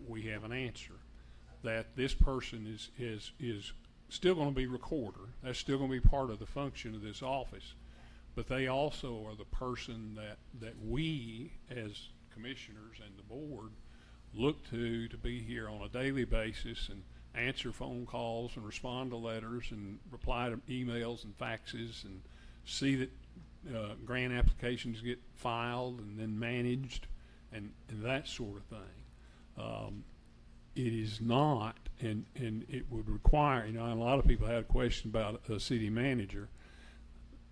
We have an answer. That this person is still going to be recorder. That's still going to be part of the function of this office. But they also are the person that we as commissioners and the board look to be here on a daily basis and answer phone calls and respond to letters and reply to emails and faxes and see that grant applications get filed and then managed and that sort of thing. It is not, and it would require, and a lot of people had a question about a city manager.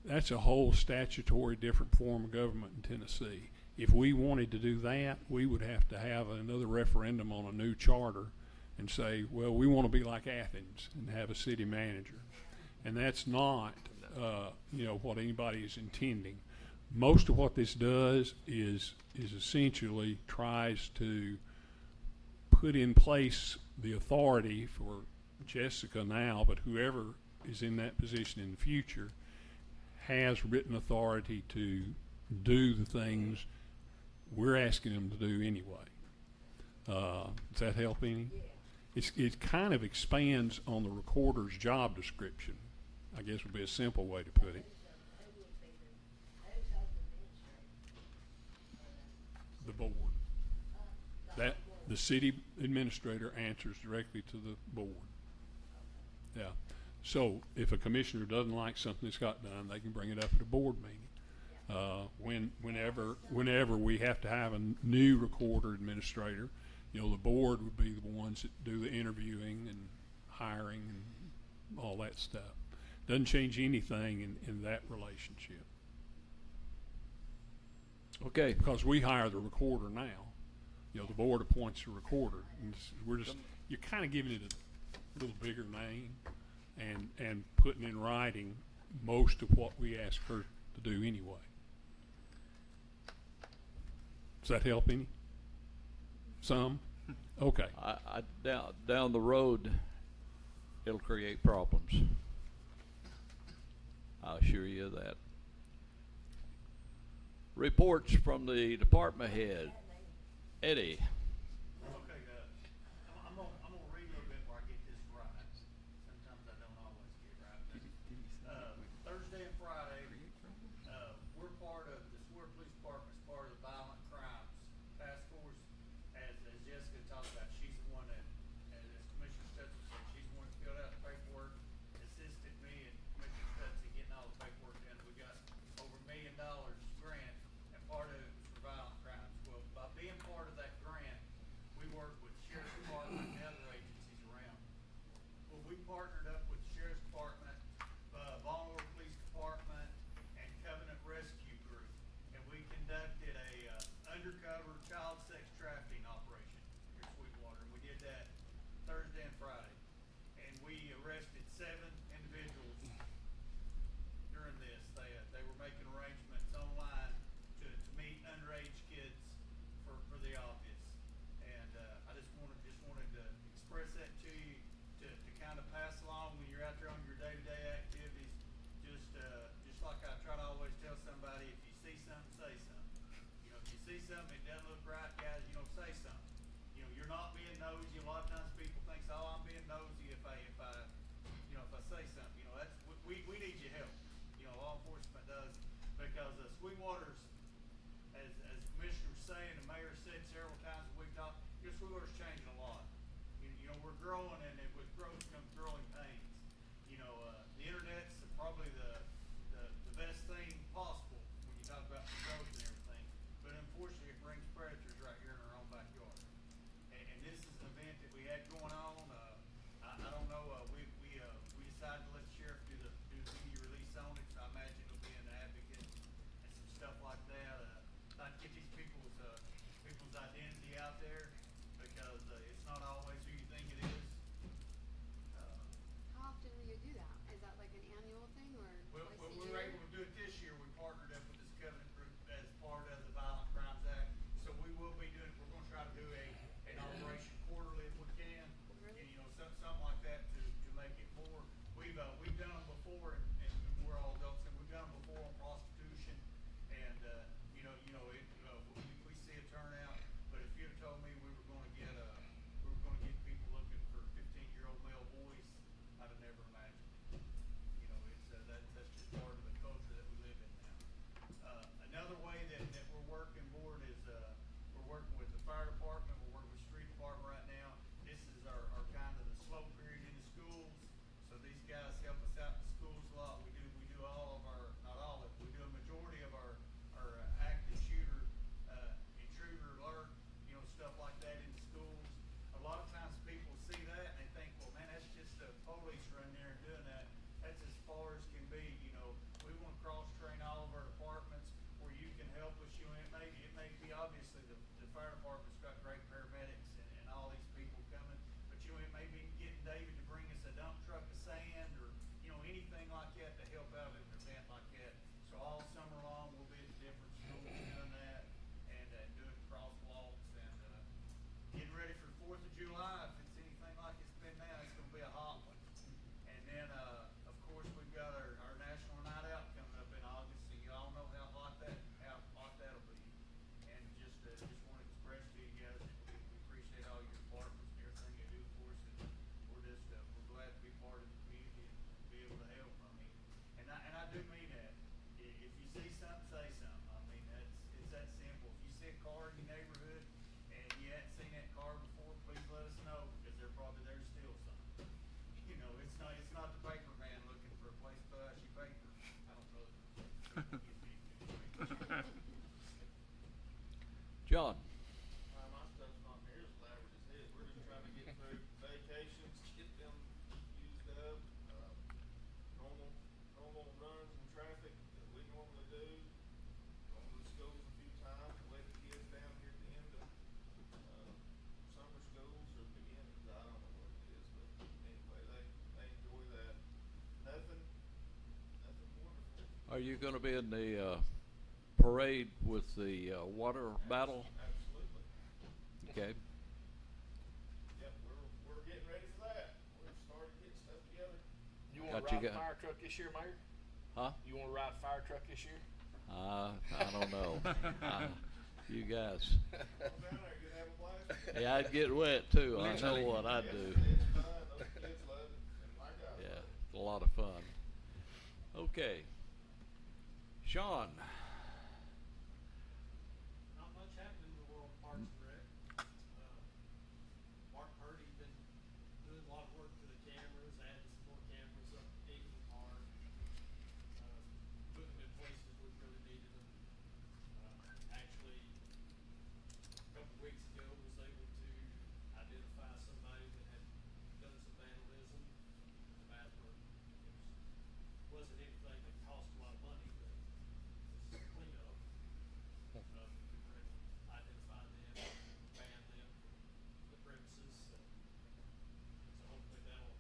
That's a whole statutory different form of government in Tennessee. If we wanted to do that, we would have to have another referendum on a new charter and say, well, we want to be like Athens and have a city manager. And that's not, what anybody is intending. Most of what this does is essentially tries to put in place the authority for Jessica now, but whoever is in that position in the future has written authority to do the things we're asking them to do anyway. Does that help any? Yeah. It kind of expands on the recorder's job description, I guess would be a simple way to put it. Who would be who's over The city administrator answers directly to the board. Yeah. So if a commissioner doesn't like something that's got done, they can bring it up at a board meeting. Whenever we have to have a new recorder administrator, you know, the board would be the ones that do the interviewing and hiring and all that stuff. Doesn't change anything in that relationship. Okay. Because we hire the recorder now. You know, the board appoints the recorder. And you're kind of giving it a little bigger name and putting in writing most of what we ask her to do anyway. Does that help any? Some? Okay. Down the road, it'll create problems. I'll assure you of that. Reports from the department head. Eddie. Okay, I'm gonna read a little bit where I get this right. Sometimes I don't always get it right. Thursday and Friday, we're part of, the Seward Police Department's part of the Violent Crimes Task Force. As Jessica talked about, she's the one that, as Commissioner Stetson said, she's the one that filled out the paperwork, assisted me and Commissioner Stetson getting all the paperwork done. We got over $1 million grant, and part of it was for violent crimes. Well, by being part of that grant, we work with Sheriff's Department and other agencies around. Well, we partnered up with the Sheriff's Department, Baltimore Police Department, and Covenant Rescue Group, and we conducted a undercover child sex trafficking operation here in Sweetwater. We did that Thursday and Friday, and we arrested 7 individuals during this. They were making arrangements online to meet underage kids for the office. And I just wanted to express that to you to kind of pass along when you're out there on your day-to-day activities. Just like I try to always tell somebody, if you see something, say something. You know, if you see something that doesn't look right, guys, you know, say something. You know, you're not being nosy. A lot of times people think, oh, I'm being nosy if I say something. You know, that's we need your help. You know, law enforcement does, because Sweetwater's, as Commissioner's saying, the mayor said several times that we've talked, Sweetwater's changing a lot. You know, we're growing, and with growth comes growing pains. You know, the internet's probably the best thing possible when you talk about the growth and everything. But unfortunately, it brings predators right here in our own backyard. And this is an event that we had going on. I don't know. We decided to let the sheriff do the media release on it. So I imagine it'll be an advocate and some stuff like that. Trying to get these people's identity out there, because it's not always who you think it is. How often will you do that? Is that like an annual thing or Well, twice a we year? were able to do it this year. We partnered up with this Covenant group as part of the Violent Crimes Act. So we will be doing, we're gonna try to do an operation quarterly if we can. Really? And, you know, something like that to make it more. We've done them before, and we're all adults, and we've done them before on prostitution. And, we see a turnout, but if you'd have told me we were gonna get people looking for 15-year-old male boys, I'd have never imagined. You know, that's just part of the culture that we live in now. Another way that we're working, Board, is we're working with the fire department, we're working with the street department right now. This is our kind of the slow period in the schools, so these guys help us out in the schools a lot. We do all of our, not all of it, we do a majority of our active shooter, intruder alert, you know, stuff like that in the schools. A lot of times people see that and they think, well, man, that's just the police running there and doing that. That's as far as can be. You know, we want to cross-train all of our departments where you can help us. You know, it may be obviously the fire department's got great paramedics and all these people coming, but you know, it may be getting David to bring us a dump truck of sand, or you know, anything like that to help out in an event like that. So all summer long we'll be at the different schools doing that, and doing crosswalks, and getting ready for the 4th of July. If it's anything like it's been now, it's gonna be a hot one. And then, of course, we've got our National Night Out coming up in August, so you all know how hot that'll be. And just want to express to you guys that we appreciate all your departments and everything you do for us, and we're glad to be part of the community and be able to help. I mean, it's not the paper man looking for a place to put out your paper. I don't know. John? My stuff's not near as elaborate as his. We're just trying to get through vacations, get them used up, normal runs and traffic that we normally do. Going to the schools a few times, let the kids down here at the end of, summer schools or beginnings, I don't know what it is, but anyway, they enjoy that. Nothing wonderful. Are you gonna be in the, parade with the, water battle? Absolutely. Okay. Yep, we're getting ready for that. We've started getting stuff together. You wanna Got you ride a got- fire truck this year, Mayor? Huh? You wanna ride a fire truck this year? I don't know. You guys. Come down there, you have a blast. Yeah, I'd get wet too. I know Literally. what I'd do. It's fun, those kids love it, and my guys Yeah, love it. it's a lot of fun. Okay. Sean? Not much happening in the world of Parks and Rec. Mark Purdy's been doing a lot of work to the cameras, adding some more cameras up at Eagle Park. Putting them in places we really needed them. Actually, a couple weeks ago was able to identify somebody that had done some vandalism in the bathroom. Wasn't anything that cost a lot of money, but it was cleanup. We were able to identify them, ban them from the premises, so hopefully that'll,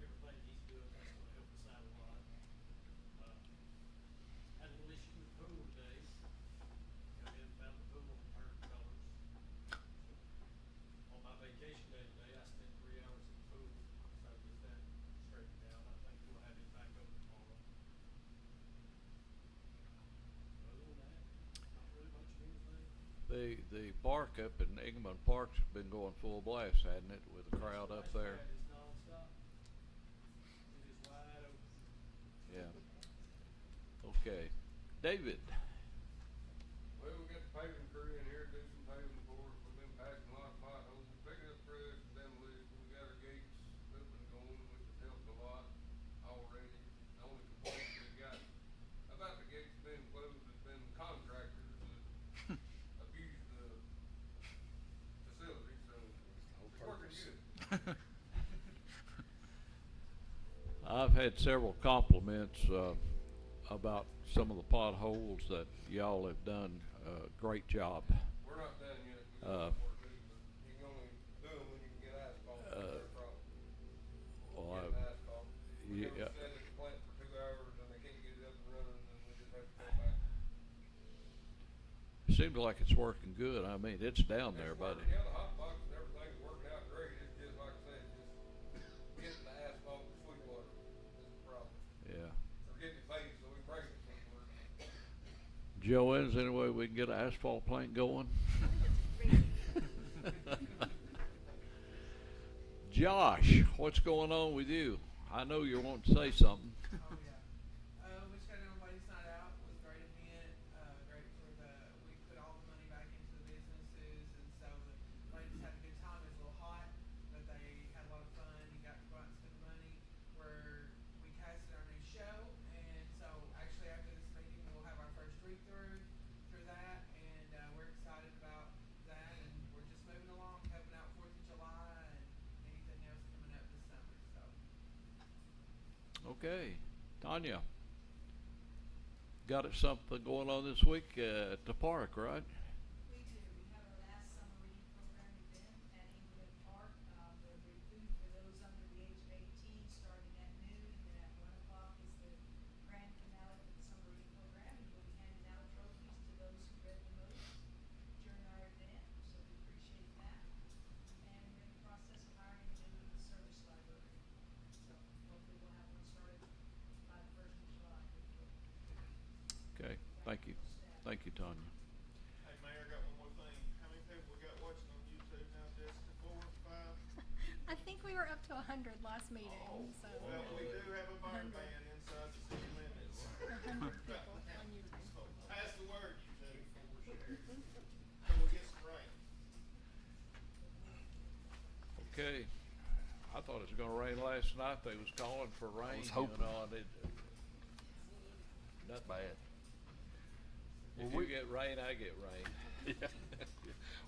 everything he's doing, that's gonna help us out a lot. Had a little issue with the pool today. Come in, found the pool turned colors. On my vacation day today, I spent 3 hours in the pool trying to get that straightened out. I think we'll have it back open tomorrow. Other than that, not really much of anything. The park up in Ingeman Park's been going full blast, hasn't it, with the crowd up there? Splash pad is nonstop. It is wide open. Yeah. Okay. David? Well, we got the paving crew in here, do some paving for us, we've been patching a lot of potholes, picking up brush, demolition, we got our gates up and going, which has helped a lot already. The only complaint we got about the gates being closed has been contractors that abuse the facility, so it's working good. I've had several compliments, about some of the potholes that y'all have done a great job. We're not done yet, we got Uh, more to do, but you can only do them when you can get asphalt, that's their problem. Well, Getting asphalt. We yeah. go stand at the plant for 2 hours and they can't get it up and running, and we just have to go back. Seems like it's working good. I mean, it's down there, It's buddy. working, yeah, the hot box and everything's working out great, it's just like I said, just getting the asphalt and sweet water is the problem. Yeah. We're getting it paid, so we break it somewhere. Joanne, is there any way we can get an asphalt plant going? Josh, what's going on with you? I know you want to say something. Oh yeah. We just got done Ladies Night Out. It was a great event. Great for we put all the money back into the businesses, and so the ladies had a good time. It was a little hot, but they had a lot of fun and got to go out and spend the money. We casted our new show, and so actually after this meeting, we'll have our first read through that, and we're excited about that, and we're just moving along, helping out 4th of July and anything else coming up this summer. So. Okay. Tanya, got it something going on this week at the park, right? We do. We have our last summer reading program event at Inglewood Park. There'll be food for those under the age of 18 starting at noon, and then at 1 o'clock is the grand finale for the summer reading program. And we'll be handing out trophies to those who read the most during our event, so we appreciate that. And we're in the process of hiring a new service library. So hopefully we'll have one started by the 1st of July. Okay. Thank you. Thank you, Tanya. Hey, Mayor, got one more thing. How many people we got watching on YouTube now, Jessica? 4, 5? I think we were up to 100 last meeting, so. Well, we do have a burn ban inside the city limits. 100 people on YouTube. So pass the word, YouTube, before we're sharing. So we'll get some rain. Okay. I thought thought it was gonna rain last night. They was calling for rain, was you hoping. know, and it, That's bad. if Well, you we- get rain, I get rain.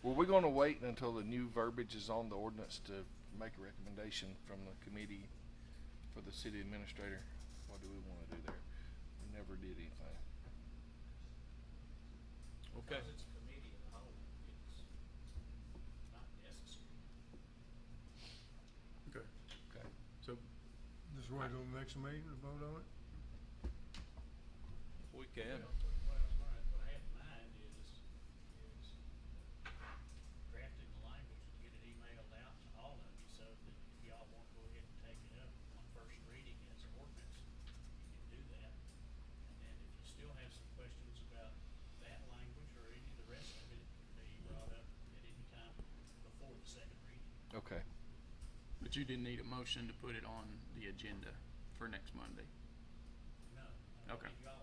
Were we gonna wait until the new verbiage is on the ordinance to make a recommendation from the committee for the city administrator? What do we wanna do there? We never did anything. Okay. Because it's a committee of the whole, it's not necessary. Okay, Okay. so just wait till the next meeting to vote on it? We can. What I have in mind is drafting the language and get it emailed out to all of you so that if y'all want to go ahead and take it up on first reading as an ordinance, you can do that. And then if you still have some questions about that language or any of the rest of it, it can be brought up at any time before the second reading. Okay. But you didn't need a motion to put it on the agenda for next Monday. No. Okay. Y'all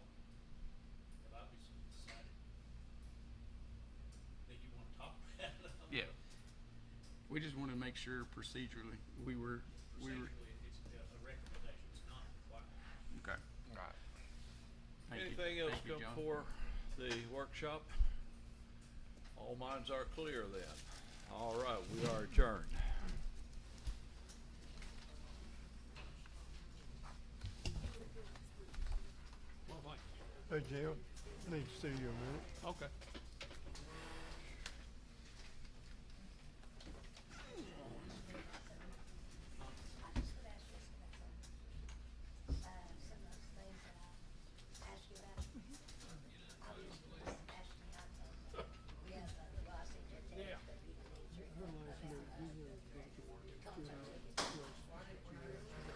have obviously decided that you want to talk about it. Yeah. We just wanted to make sure procedurally we were. Procedurally, it's a recommendation, it's not required. Okay. Right. Thank you. Anything else Thank you, come John. for the workshop? All minds are clear then. All right, we are adjourned. Hey, Jim, I need to see you a minute. Okay.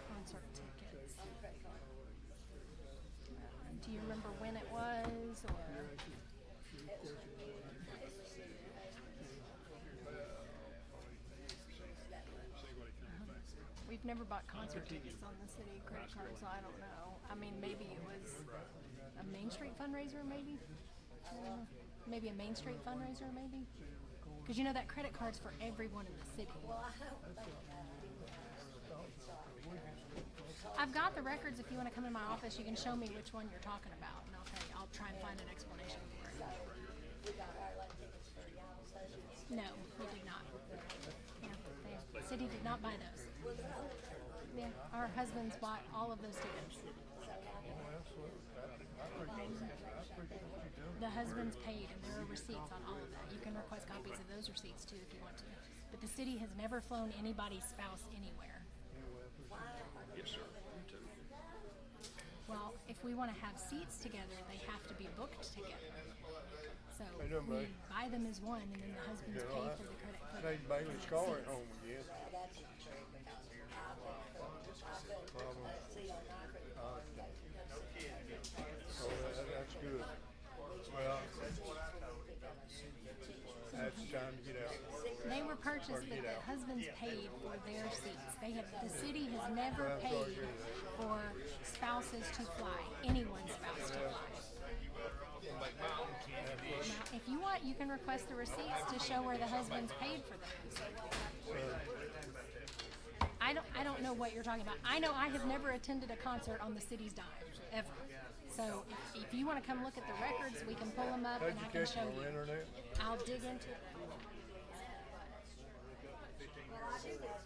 Concert tickets. Do you remember when it was, or? We've never bought concert tickets on the city credit card, so I don't know. I mean, maybe it was a Main Street fundraiser, maybe? I don't know. Maybe a Main Street fundraiser, maybe? Because you know that credit card's for everyone in the city. I've got the records. If you want to come in my office, you can show me which one you're talking about, and I'll tell you. I'll try and find an explanation for it. No, we did not. Yeah, the city did not buy those. Yeah, our husbands bought all of those tickets. The husbands paid, and there are receipts on all of that. You can request copies of those receipts too if you want to. But the city has never flown anybody's spouse anywhere. Yes, sir. Well, if we want to have seats together, they have to be booked together. So How you doing, we buddy? buy them as one, and then the husbands You pay know, for the credit. I need Bailey's car at home again. Problem. Oh, that's good. Well, that's time to get out. They were purchased, but the husbands paid for their seats. The city has never I'm sorry to paid hear that. for spouses to fly, anyone's spouse to fly. Now, if you want, you can request the receipts to show where the husbands paid for those. I don't know what you're talking about. I know I have never attended a concert on the city's dime, ever. So if you want to come look at the records, we can pull them up How'd and you I can catch show them on the you. internet? I'll dig into it. Well, I do this